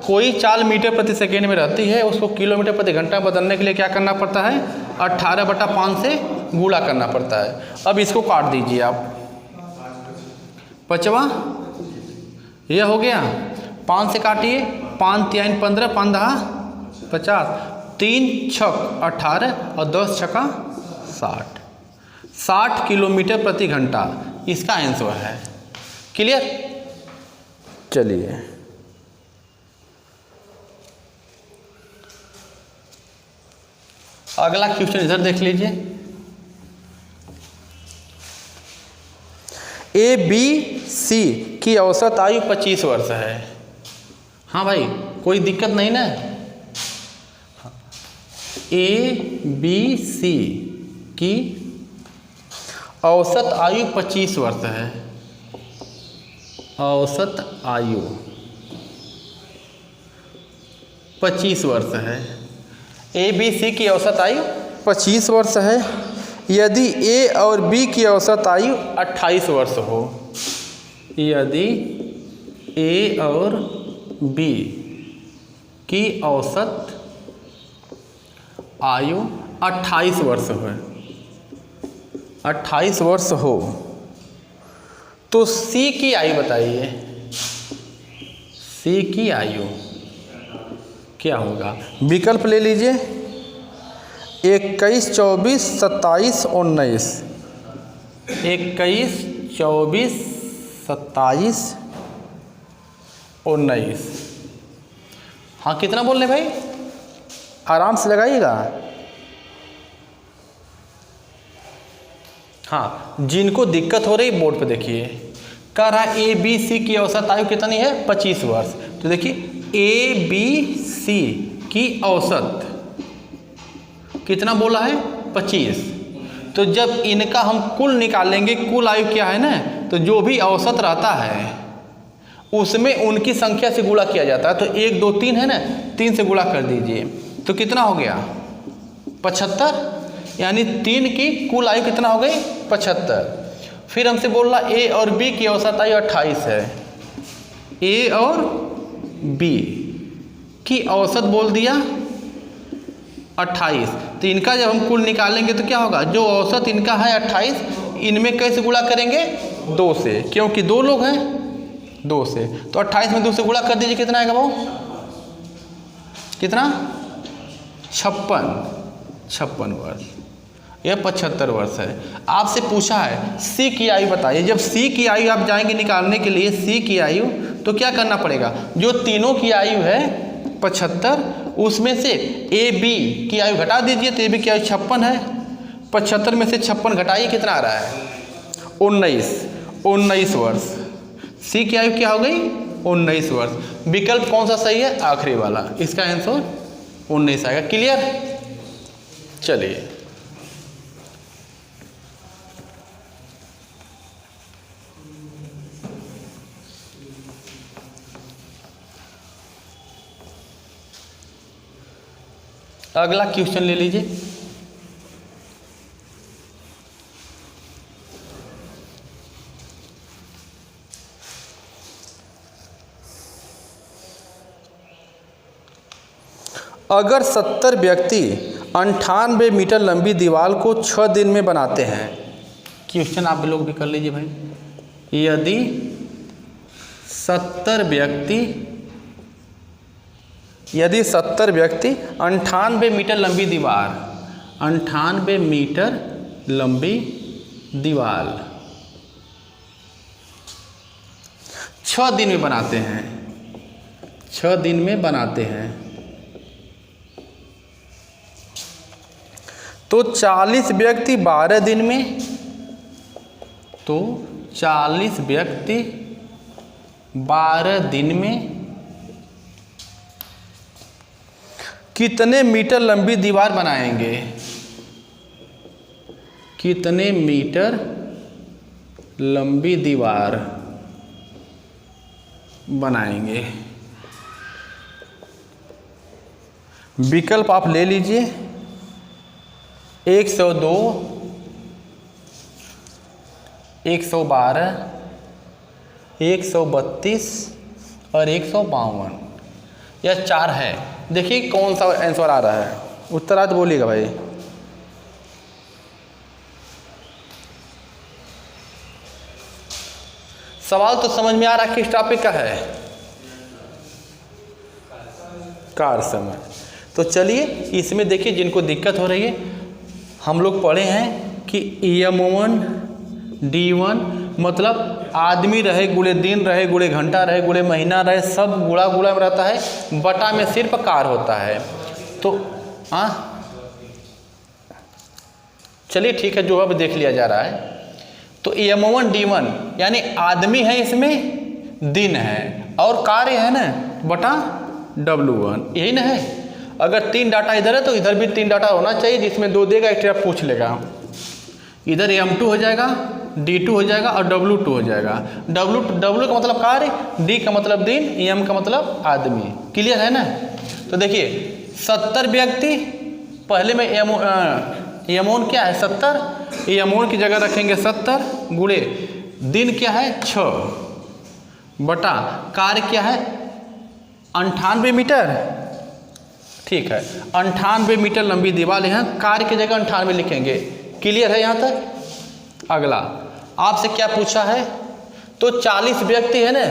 कोई चाल मीटर प्रति सेकेंड में रहती है, उसको किलोमीटर प्रति घंटा बदलने के लिए क्या करना पड़ता है? 18/5 से गुणा करना पड़ता है। अब इसको काट दीजिए आप। 5वां यह हो गया, 5 से काटिए, 5 3 15, 5 10 50, 3 6 18 और 10 6 60। 60 किलोमीटर प्रति घंटा इसका आंसर है। क्लियर? चलिए अगला क्वेश्चन इधर देख लीजिए। ABC की औसत आयु 25 वर्ष है। हाँ भाई, कोई दिक्कत नहीं ना? ABC की औसत आयु 25 वर्ष है। औसत आयु 25 वर्ष है। ABC की औसत आयु 25 वर्ष है। यदि A और B की औसत आयु 28 वर्ष हो, यदि A और B की औसत आयु 28 वर्ष हो, 28 वर्ष हो, तो C की आयु बताइए। C की आयु क्या होगा? विकल्प ले लीजिए। 21 24 27 19। 21 24 27 19। हाँ, कितना बोल रहे भाई? आराम से लगाइएगा। हाँ, जिनको दिक्कत हो रही बोर्ड पे देखिए। कह रहा है ABC की औसत आयु कितनी है? 25 वर्ष। तो देखिए ABC की औसत कितना बोला है? 25। तो जब इनका हम कुल निकालेंगे, कुल आयु क्या है ना, तो जो भी औसत रहता है उसमें उनकी संख्या से गुणा किया जाता है। तो 1 2 3 है ना, 3 से गुणा कर दीजिए तो कितना हो गया? 75। यानी 3 की कुल आयु कितना हो गई? 75। फिर हमसे बोल रहा A और B की औसत आयु 28 है। A और B की औसत बोल दिया 28। तो इनका जब हम कुल निकालेंगे तो क्या होगा? जो औसत इनका है 28, इनमें कैसे गुणा करेंगे? 2 से, क्योंकि 2 लोग हैं, 2 से। तो 28 में 2 से गुणा कर दीजिए, कितना आएगा वो? कितना? 56 वर्ष। यह 75 वर्ष है। आपसे पूछा है C की आयु बताइए। जब C की आयु आप जाएंगे निकालने के लिए, C की आयु, तो क्या करना पड़ेगा? जो तीनों की आयु है 75 उसमें से ए बी की आयु घटा दीजिए, तो ए बी की आयु 56 है। 75 में से 56 घटाइए, कितना आ रहा है? 19 वर्ष। सी की आयु क्या हो गई? 19 वर्ष। विकल्प कौन सा सही है? आखिरी वाला, इसका आंसर 19 आएगा। क्लियर? चलिए अगला क्वेश्चन ले लीजिए। अगर 70 व्यक्ति 98 मीटर लंबी दीवार को 6 दिन में बनाते हैं, क्वेश्चन आप लोग भी कर लीजिए भाई। यदि 70 व्यक्ति 98 मीटर लंबी दीवार 98 मीटर लंबी दीवार 6 दिन में बनाते हैं, 6 दिन में बनाते हैं, तो 40 व्यक्ति 12 दिन में, तो 40 व्यक्ति 12 दिन में कितने मीटर लंबी दीवार बनाएंगे? कितने मीटर लंबी दीवार बनाएंगे? विकल्प आप ले लीजिए। 102, 112, 132 और 152, यह 4 है। देखिए कौन सा आंसर आ रहा है, उत्तर आ तो बोलिएगा भाई। सवाल तो समझ में आ रहा है किस टॉपिक का है? कार समय। तो चलिए इसमें देखिए जिनको दिक्कत हो रही है, हम लोग पढ़े हैं कि M1 D1 मतलब आदमी रहे गुणे दिन रहे गुणे घंटा रहे गुणे महीना रहे, सब गुणा गुणा में रहता है, बटा में सिर्फ कार होता है। तो चलिए ठीक है, जो अब देख लिया जा रहा है। तो M1 D1 यानी आदमी है, इसमें दिन है और कार्य है ना, बटा W1, यही ना है। अगर 3 डाटा इधर है तो इधर भी 3 डाटा होना चाहिए, जिसमें 2 देगा एक्स्ट्रा पूछ लेगा। इधर M2 हो जाएगा, D2 हो जाएगा और W2 हो जाएगा। W का मतलब कार्य, D का मतलब दिन, M का मतलब आदमी। क्लियर है ना? तो देखिए 70 व्यक्ति, पहले में M1 क्या है 70, M1 की जगह रखेंगे 70 गुणे दिन क्या है 6 बटा कार्य क्या है 98 मीटर। ठीक है, 98 मीटर लंबी दीवार है, कार्य की जगह 98 लिखेंगे। क्लियर है यहाँ तक? अगला आपसे क्या पूछा है, तो 40 व्यक्ति है ना,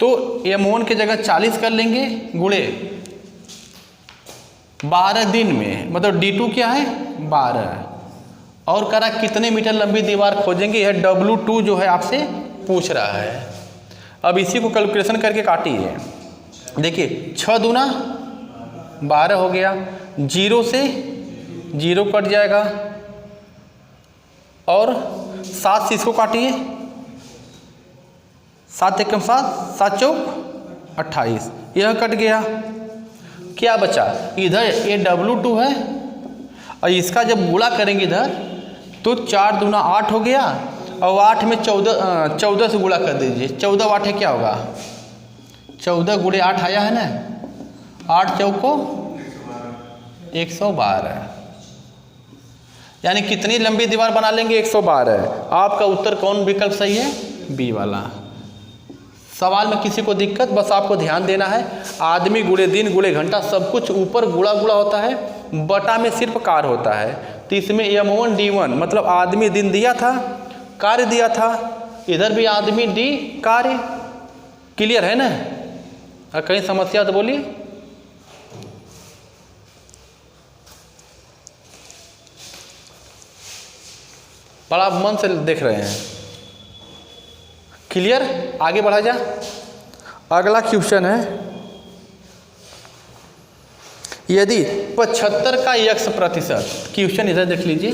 तो M1 की जगह 40 कर लेंगे गुणे 12 दिन में, मतलब D2 क्या है 12, और करा कितने मीटर लंबी दीवार खोजेंगे, यह W2 जो है आपसे पूछ रहा है। अब इसी को कैलकुलेशन करके काटिए। देखिए 6 दूना 12 हो गया, 0 से 0 कट जाएगा और 7 से इसको काटिए, 7 एकम 7, 7 चौक 28, यह कट गया। क्या बचा? इधर ये W2 है और इसका जब गुणा करेंगे इधर तो 4 दूना 8 हो गया और 8 में 14 से गुणा कर दीजिए। 14 8 है, क्या होगा 14 गुणे 8 आया है ना, 8 चौको 112, यानी कितनी लंबी दीवार बना लेंगे 112। आपका उत्तर कौन विकल्प सही है? बी वाला। सवाल में किसी को दिक्कत, बस आपको ध्यान देना है, आदमी गुणे दिन गुणे घंटा सब कुछ ऊपर गुणा गुणा होता है, बटा में सिर्फ कार्य होता है। तो इसमें M1 D1 मतलब आदमी दिन दिया था, कार्य दिया था, इधर भी आदमी डी कार्य। क्लियर है ना? कहीं समस्या तो बोलिए। बड़ा मन से देख रहे हैं। क्लियर? आगे बढ़ा जा। अगला क्वेश्चन है, यदि 75 का x प्रतिशत, क्वेश्चन इधर देख लीजिए,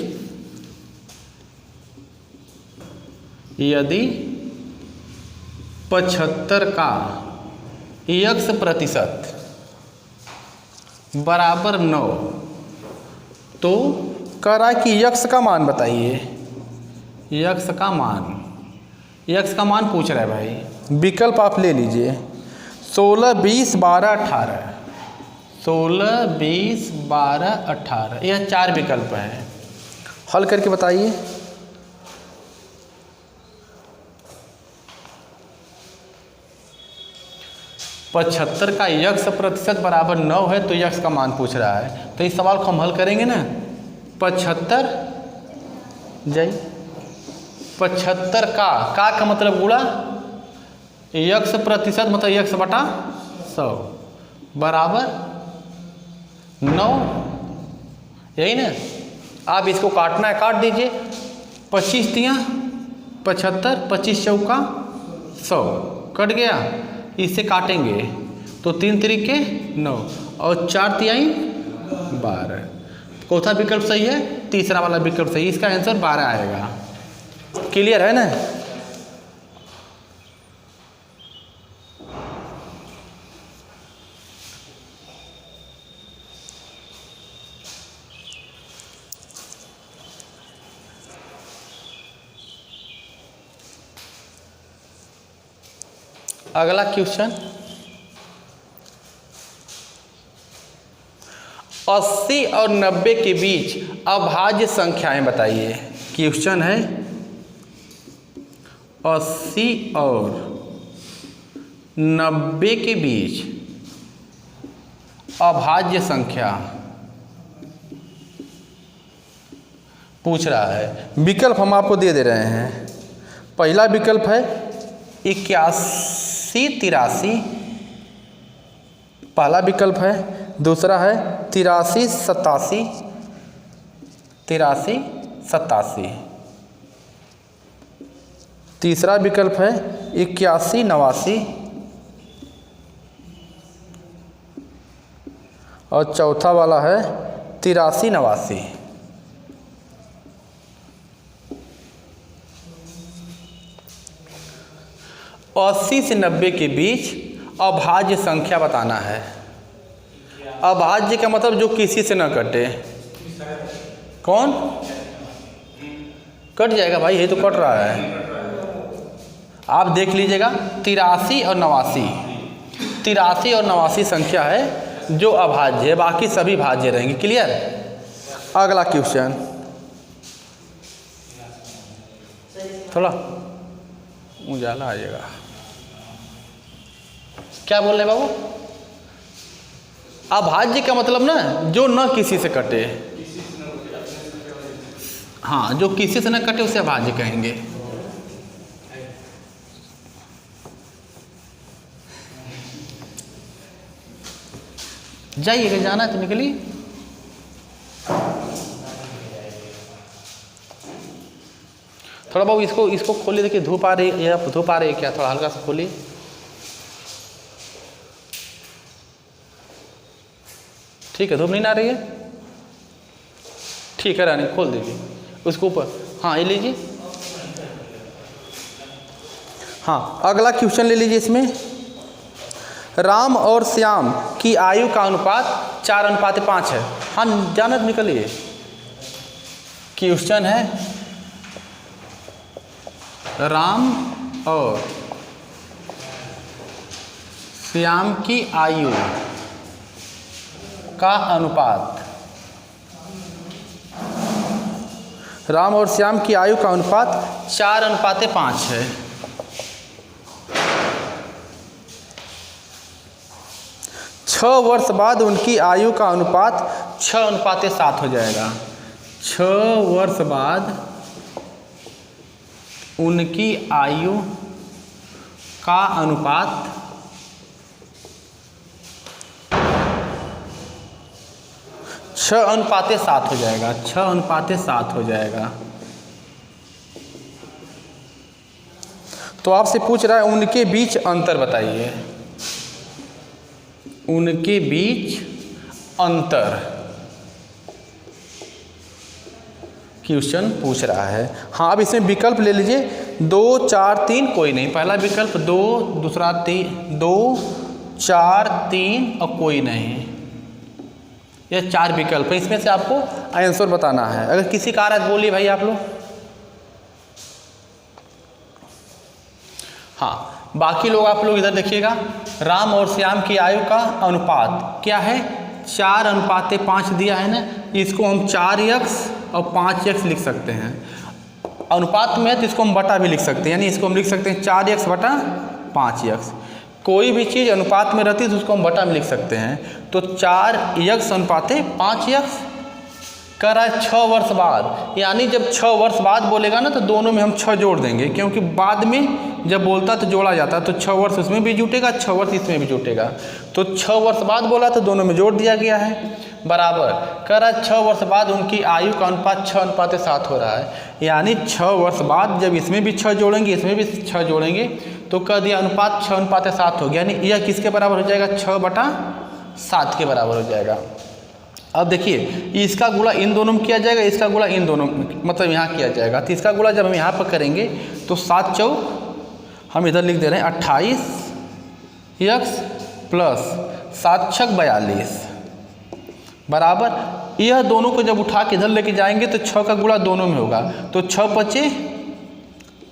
यदि 75 का x प्रतिशत बराबर 9, तो कह रहा है कि x का मान बताइए, x का मान पूछ रहा है भाई। विकल्प आप ले लीजिए 16, 20, 12, 18, 16, 20, 12, 18, यह 4 विकल्प हैं। हल करके बताइए। पचहत्तर का x प्रतिशत बराबर 9 है, तो x का मान पूछ रहा है, तो इस सवाल को हम हल करेंगे ना। 75 जाइए, 75 का मतलब गुणा x प्रतिशत मतलब x बटा 100 बराबर 9, यही ना। आप इसको काटना है, काट दीजिए। 25 तियाँ 75, 25 चौका 100, कट गया। इसे काटेंगे तो 3 तिरिके 9 और 4 तिहाई 12। कौन सा विकल्प सही है? तीसरा वाला विकल्प सही, इसका आंसर 12 आएगा। क्लियर है ना? अगला क्वेश्चन 80 और 90 के बीच अभाज्य संख्याएं बताइए। क्वेश्चन है 80 और 90 के बीच अभाज्य संख्या पूछ रहा है। विकल्प हम आपको दे रहे हैं। पहला विकल्प है 81, 83, पहला विकल्प है। दूसरा है 83, 87, 83, 87। तीसरा विकल्प है 81, 89 और चौथा वाला है 83, 89। अस्सी से 90 के बीच अभाज्य संख्या बताना है। अभाज्य का मतलब जो किसी से न कटे। कौन कट जाएगा भाई? ये तो कट रहा है, आप देख लीजिएगा। 83 और 89, 83 और 89 संख्या है जो अभाज्य है, बाकी सभी भाज्य रहेंगे। क्लियर? अगला क्वेश्चन थोड़ा उजाला आइएगा। क्या बोल रहे बाबू? अभाज्य का मतलब ना जो न किसी से कटे। हाँ, जो किसी से न कटे उसे अभाज्य कहेंगे। जाइए, जाना है तो निकलिए। थोड़ा बाबू इसको खोलिए, देखिए धूप आ रही है, धूप आ रही है क्या? थोड़ा हल्का सा खोलिए। ठीक है, धूप नहीं आ रही है? ठीक है, रानी खोल दीजिए उसको ऊपर। हाँ, ये लीजिए। हाँ, अगला क्वेश्चन ले लीजिए। इसमें राम और श्याम की आयु का अनुपात 4:5 है। हाँ, जाना निकलिए। क्वेश्चन है राम और श्याम की आयु का अनुपात, राम और श्याम की आयु का अनुपात 4:5 है। छः वर्ष बाद उनकी आयु का अनुपात 6:7 हो जाएगा। 6 वर्ष बाद उनकी आयु का अनुपात 6:7 हो जाएगा। 6:7 हो जाएगा। तो आपसे पूछ रहा है उनके बीच अंतर बताइए। उनके बीच अंतर क्वेश्चन पूछ रहा है। हाँ, अब इसमें विकल्प ले लीजिए, 2 4 3 कोई नहीं। पहला विकल्प 2, दूसरा 3, 2 4 3 और कोई नहीं। ये 4 विकल्प है, इसमें से आपको आंसर बताना है। अगर किसी का आ रहा है तो बोलिए भाई आप लोग। हाँ, बाकी लोग आप लोग इधर देखिएगा। राम और श्याम की आयु का अनुपात क्या है? 4:5 दिया है ना, इसको हम 4x और 5x लिख सकते हैं। अनुपात में है तो इसको हम बटा भी लिख सकते हैं, यानी इसको हम लिख सकते हैं 4x बटा 5x। कोई भी चीज़ अनुपात में रहती है तो उसको हम बटा में लिख सकते हैं। तो 4x अनुपाते 5x कर रहा है 6 वर्ष बाद, यानी जब 6 वर्ष बाद बोलेगा ना तो दोनों में हम 6 जोड़ देंगे, क्योंकि बाद में जब बोलता तो जोड़ा जाता है। तो 6 वर्ष उसमें भी जुटेगा, 6 वर्ष इसमें भी जुटेगा। तो 6 वर्ष बाद बोला तो दोनों में जोड़ दिया गया है। बराबर कर रहा है 6 वर्ष बाद उनकी आयु का अनुपात 6:7 हो रहा है, यानी 6 वर्ष बाद जब इसमें भी 6 जोड़ेंगे इसमें भी 6 जोड़ेंगे तो कह दिया अनुपात 6:7 हो गया, यानी यह किसके बराबर हो जाएगा? 6/7 के बराबर हो जाएगा। अब देखिए, इसका गुणा इन दोनों में किया जाएगा, इसका गुणा इन दोनों मतलब यहाँ किया जाएगा। तो इसका गुणा जब हम यहाँ पर करेंगे तो 7 चौक हम इधर लिख दे रहे हैं 28x प्लस 7 छक 42 बराबर। यह दोनों को जब उठा के इधर लेके जाएंगे तो 6 का गुणा दोनों में होगा, तो 6 पचे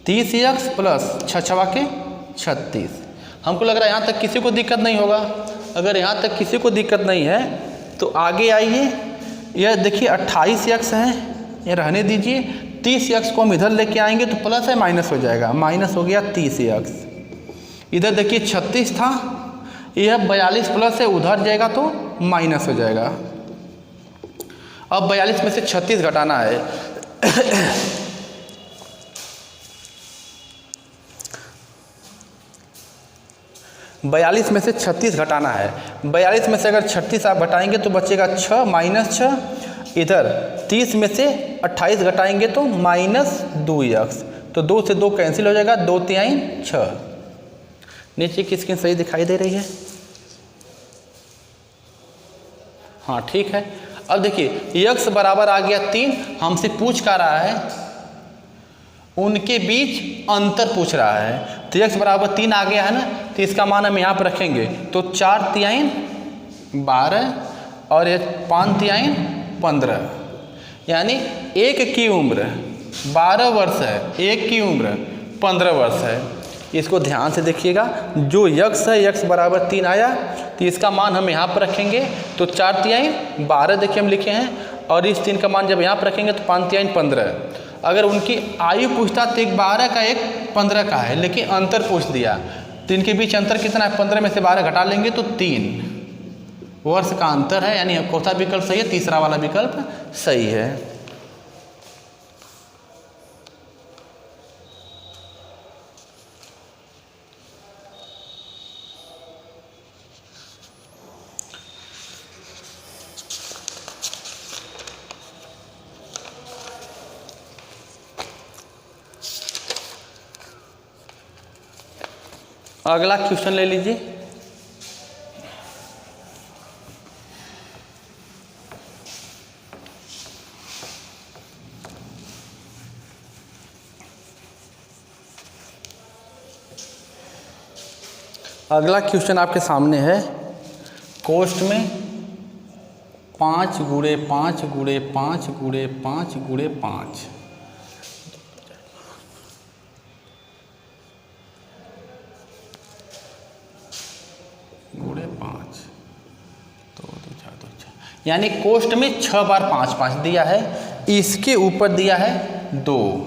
30x प्लस 6 छवा के 36। हमको लग रहा है यहाँ तक किसी को दिक्कत नहीं होगा। अगर यहाँ तक किसी को दिक्कत नहीं है तो आगे आइए। यह देखिए 28x है, ये रहने दीजिए। 30x को हम इधर लेके आएंगे तो प्लस है माइनस हो जाएगा, माइनस हो गया 30x। इधर देखिए 36 था, यह 42 प्लस है, उधर जाएगा तो माइनस हो जाएगा। अब 42 में से 36 घटाना है। 42 में से 36 घटाना है। 42 में से अगर 36 आप घटाएंगे तो बचेगा 6 माइनस 6। इधर 30 में से 28 घटाएंगे तो -2x। तो 2 से 2 कैंसिल हो जाएगा, 2 3 6। नीचे की स्क्रीन सही दिखाई दे रही है? हाँ ठीक है। अब देखिए x बराबर आ गया 3। हमसे पूछ क्या रहा है? उनके बीच अंतर पूछ रहा है। तो x बराबर 3 आ गया है ना, तो इसका मान हम यहाँ पर रखेंगे तो 4 3 12 और 5 3 15, यानी एक की उम्र 12 वर्ष है, एक की उम्र 15 वर्ष है। इसको ध्यान से देखिएगा, जो x है x बराबर 3 आया तो इसका मान हम यहाँ पर रखेंगे तो 4 3 12 देखिए हम लिखे हैं, और इस 3 का मान जब यहाँ पर रखेंगे तो 5 3 15। अगर उनकी आयु पूछता तो एक 12 का एक 15 का है, लेकिन अंतर पूछ दिया तो इनके बीच अंतर कितना है? 15 में से 12 घटा लेंगे तो 3 वर्ष का अंतर है, यानी चौथा विकल्प सही है, तीसरा वाला विकल्प सही है। अगला क्वेश्चन ले लीजिए। अगला क्वेश्चन आपके सामने है। कोष्ट में 5 गुणे 5 गुणे 5 गुणे 5 गुणे 5 गुणे 5 यानी कोष्ट में 6 बार 5 5 दिया है, इसके ऊपर दिया है 2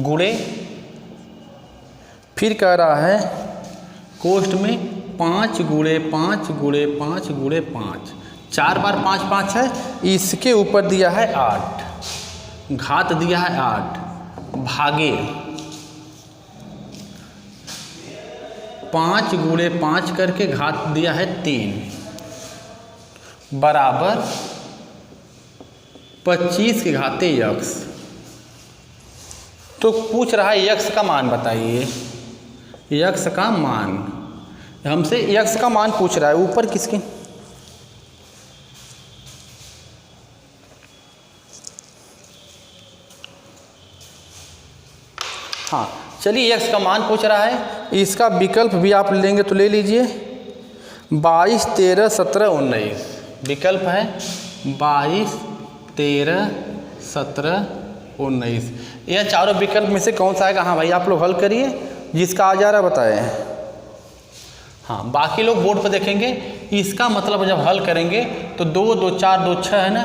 गुणे, फिर कह रहा है कोष्ट में 5 गुणे 5 गुणे 5 गुणे 5, 4 बार 5 5 है, इसके ऊपर दिया है 8, घात दिया है 8, भागे 5 गुणे 5 करके घात दिया है 3, बराबर 25 के घाते x। तो पूछ रहा है x का मान बताइए, x का मान। हमसे यक्स का मान पूछ रहा है, ऊपर किसके, हाँ चलिए यक्स का मान पूछ रहा है, इसका विकल्प भी आप लेंगे तो ले लीजिए 22, 13, 17, 19। विकल्प है 22, 13, 17, 19। यह चारों विकल्प में से कौन सा आएगा? हाँ भाई आप लोग हल करिए, जिसका आ जा रहा बताएं। हाँ बाकी लोग बोर्ड पर देखेंगे। इसका मतलब जब हल करेंगे तो 2, 2, 4, 2, 6 है ना,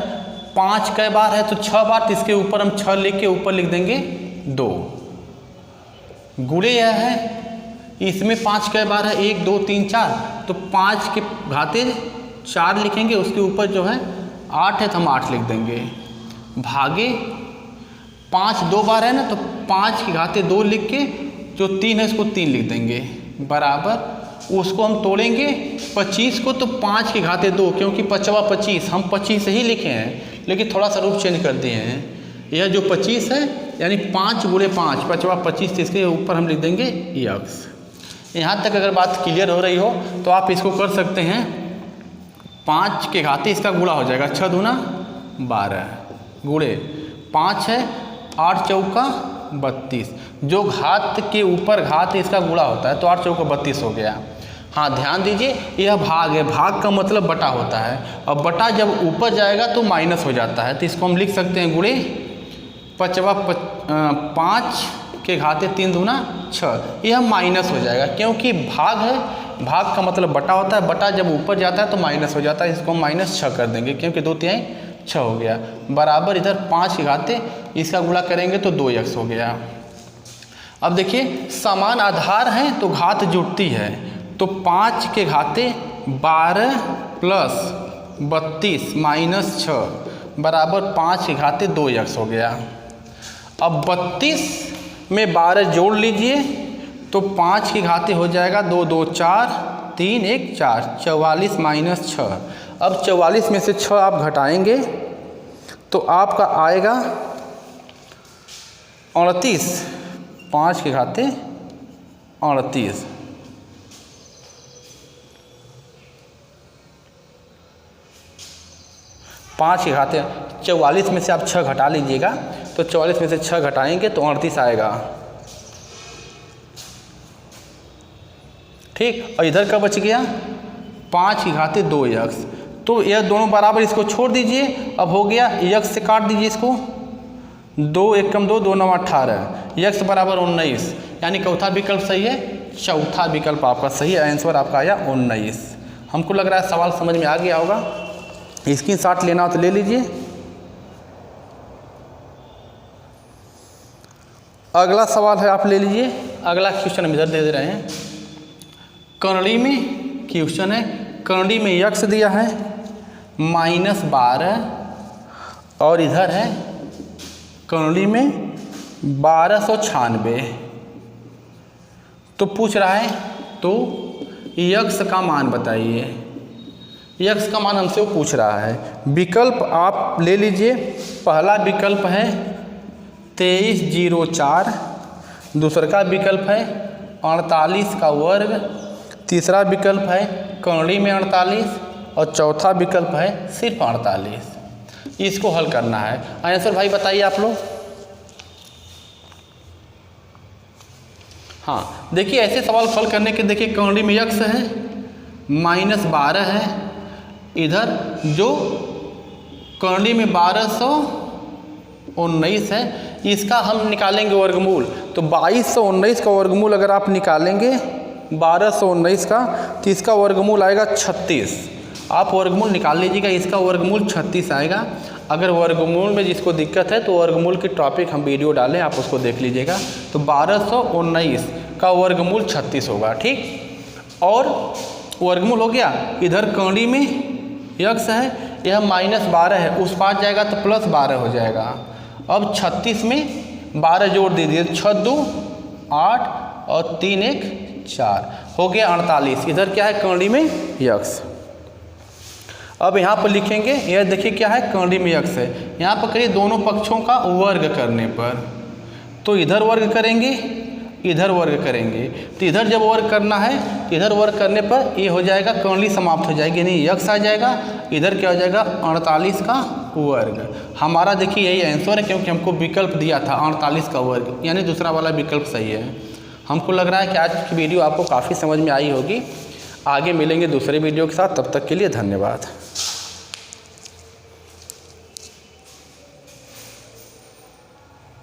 5 कई बार है तो 6 बार, तो इसके ऊपर हम 6 लिख के ऊपर लिख देंगे 2। गुणे यह है, इसमें 5 कई बार है, 1, 2, 3, 4, तो 5 के घाते 4 लिखेंगे, उसके ऊपर जो है 8 है तो हम 8 लिख देंगे। भागे 5 2 बार है ना, तो 5 के घाते 2 लिख के जो 3 है उसको 3 लिख देंगे, बराबर उसको हम तोड़ेंगे 25 को, तो 5 के घाते 2, क्योंकि 5वां 25 हम 25 ही लिखे हैं, लेकिन थोड़ा सा रूप चेंज कर दिए हैं। यह जो 25 है यानी 5 गुणे 5, 5वां 25, इसके ऊपर हम लिख देंगे यक्स। यहाँ तक अगर बात क्लियर हो रही हो तो आप इसको कर सकते हैं, 5 के घाते इसका गुणा हो जाएगा, 6 दूना 12 गुणे 5 है, 8 चौका 32, जो घात के ऊपर घात इसका गुणा होता है तो 8 चौका 32 हो गया। हाँ ध्यान दीजिए यह भाग है, भाग का मतलब बटा होता है, और बटा जब ऊपर जाएगा तो माइनस हो जाता है, तो इसको हम लिख सकते हैं गुणे 5 के घाते 3 दूना 6, यह माइनस हो जाएगा क्योंकि भाग है, भाग का मतलब बटा होता है, बटा जब ऊपर जाता है तो माइनस हो जाता है, इसको हम -6 कर देंगे क्योंकि 2 तिहाई 6 हो गया, बराबर इधर 5 के घाते इसका गुणा करेंगे तो 2x हो गया। अब देखिए समान आधार हैं तो घात जुड़ती है, तो 5 के घाते 12 प्लस 32 माइनस 6 बराबर 5 के घाते 2x हो गया। अब 32 में 12 जोड़ लीजिए तो 5 के घाते हो जाएगा 2, 2, 4, 3, 1, 4, 44 माइनस 6। अब 44 में से 6 आप घटाएंगे तो आपका आएगा 38, 5 के घाते 38। पाँच के घाते 44 में से आप 6 घटा लीजिएगा, तो 44 में से 6 घटाएंगे तो 38 आएगा, ठीक। और इधर का बच गया 5 के घाते 2x, तो यह दोनों बराबर, इसको छोड़ दीजिए। अब हो गया x से काट दीजिए इसको, 2 1 कम 2, 2 9 18, x बराबर 19, यानी चौथा विकल्प सही है, चौथा विकल्प आपका सही है, आंसर आपका आया 19। हमको लग रहा है सवाल समझ में आ गया होगा, स्क्रीनशॉट लेना हो तो ले लीजिए। अगला सवाल है, आप ले लीजिए। अगला क्वेश्चन हम इधर दे रहे हैं, कर्णी में क्वेश्चन है, कर्णी में यक्स दिया है -12 और इधर है कर्णी में 1296, तो पूछ रहा है तो यक्स का मान बताइए। यक्स का मान हमसे वो पूछ रहा है। विकल्प आप ले लीजिए, पहला विकल्प है 2304, दूसरा का विकल्प है 48 का वर्ग, तीसरा विकल्प है कर्णी में 48 और चौथा विकल्प है सिर्फ 48। इसको हल करना है। आंसर भाई बताइए आप लोग। हाँ देखिए ऐसे सवाल हल करने के, देखिए कर्णी में यक्स है -12 है, इधर जो कर्णी में 1219 है, इसका हम निकालेंगे वर्गमूल, तो 2219 का वर्गमूल अगर आप निकालेंगे 1219 का, तो इसका वर्गमूल आएगा 36। आप वर्गमूल निकाल लीजिएगा, इसका वर्गमूल 36 आएगा। अगर वर्गमूल में जिसको दिक्कत है तो वर्गमूल की टॉपिक हम वीडियो डालें, आप उसको देख लीजिएगा। तो 1219 का वर्गमूल 36 होगा, ठीक। और वर्गमूल हो गया, इधर कर्णी में यक्स है, यह -12 है, उस पास जाएगा तो +12 हो जाएगा। अब 36 में 12 जोड़ दीजिए, 6 2 8 और 3 1 4 हो गया 48। इधर क्या है कर्णी में यक्स। अब यहाँ पर लिखेंगे, यह देखिए क्या है कर्णी में यक्स है, यहाँ पर करिए दोनों पक्षों का वर्ग करने पर, तो इधर वर्ग करेंगे इधर वर्ग करेंगे। तो इधर जब वर्ग करना है तो इधर वर्ग करने पर ये हो जाएगा, कर्ली समाप्त हो जाएगी, यानी यक्स आ जाएगा। इधर क्या हो जाएगा, 48 का वर्ग। हमारा देखिए यही आंसर है, क्योंकि हमको विकल्प दिया था 48 का वर्ग, यानी दूसरा वाला विकल्प सही है। हमको लग रहा है कि आज की वीडियो आपको काफ़ी समझ में आई होगी। आगे मिलेंगे दूसरे वीडियो के साथ, तब तक के लिए धन्यवाद।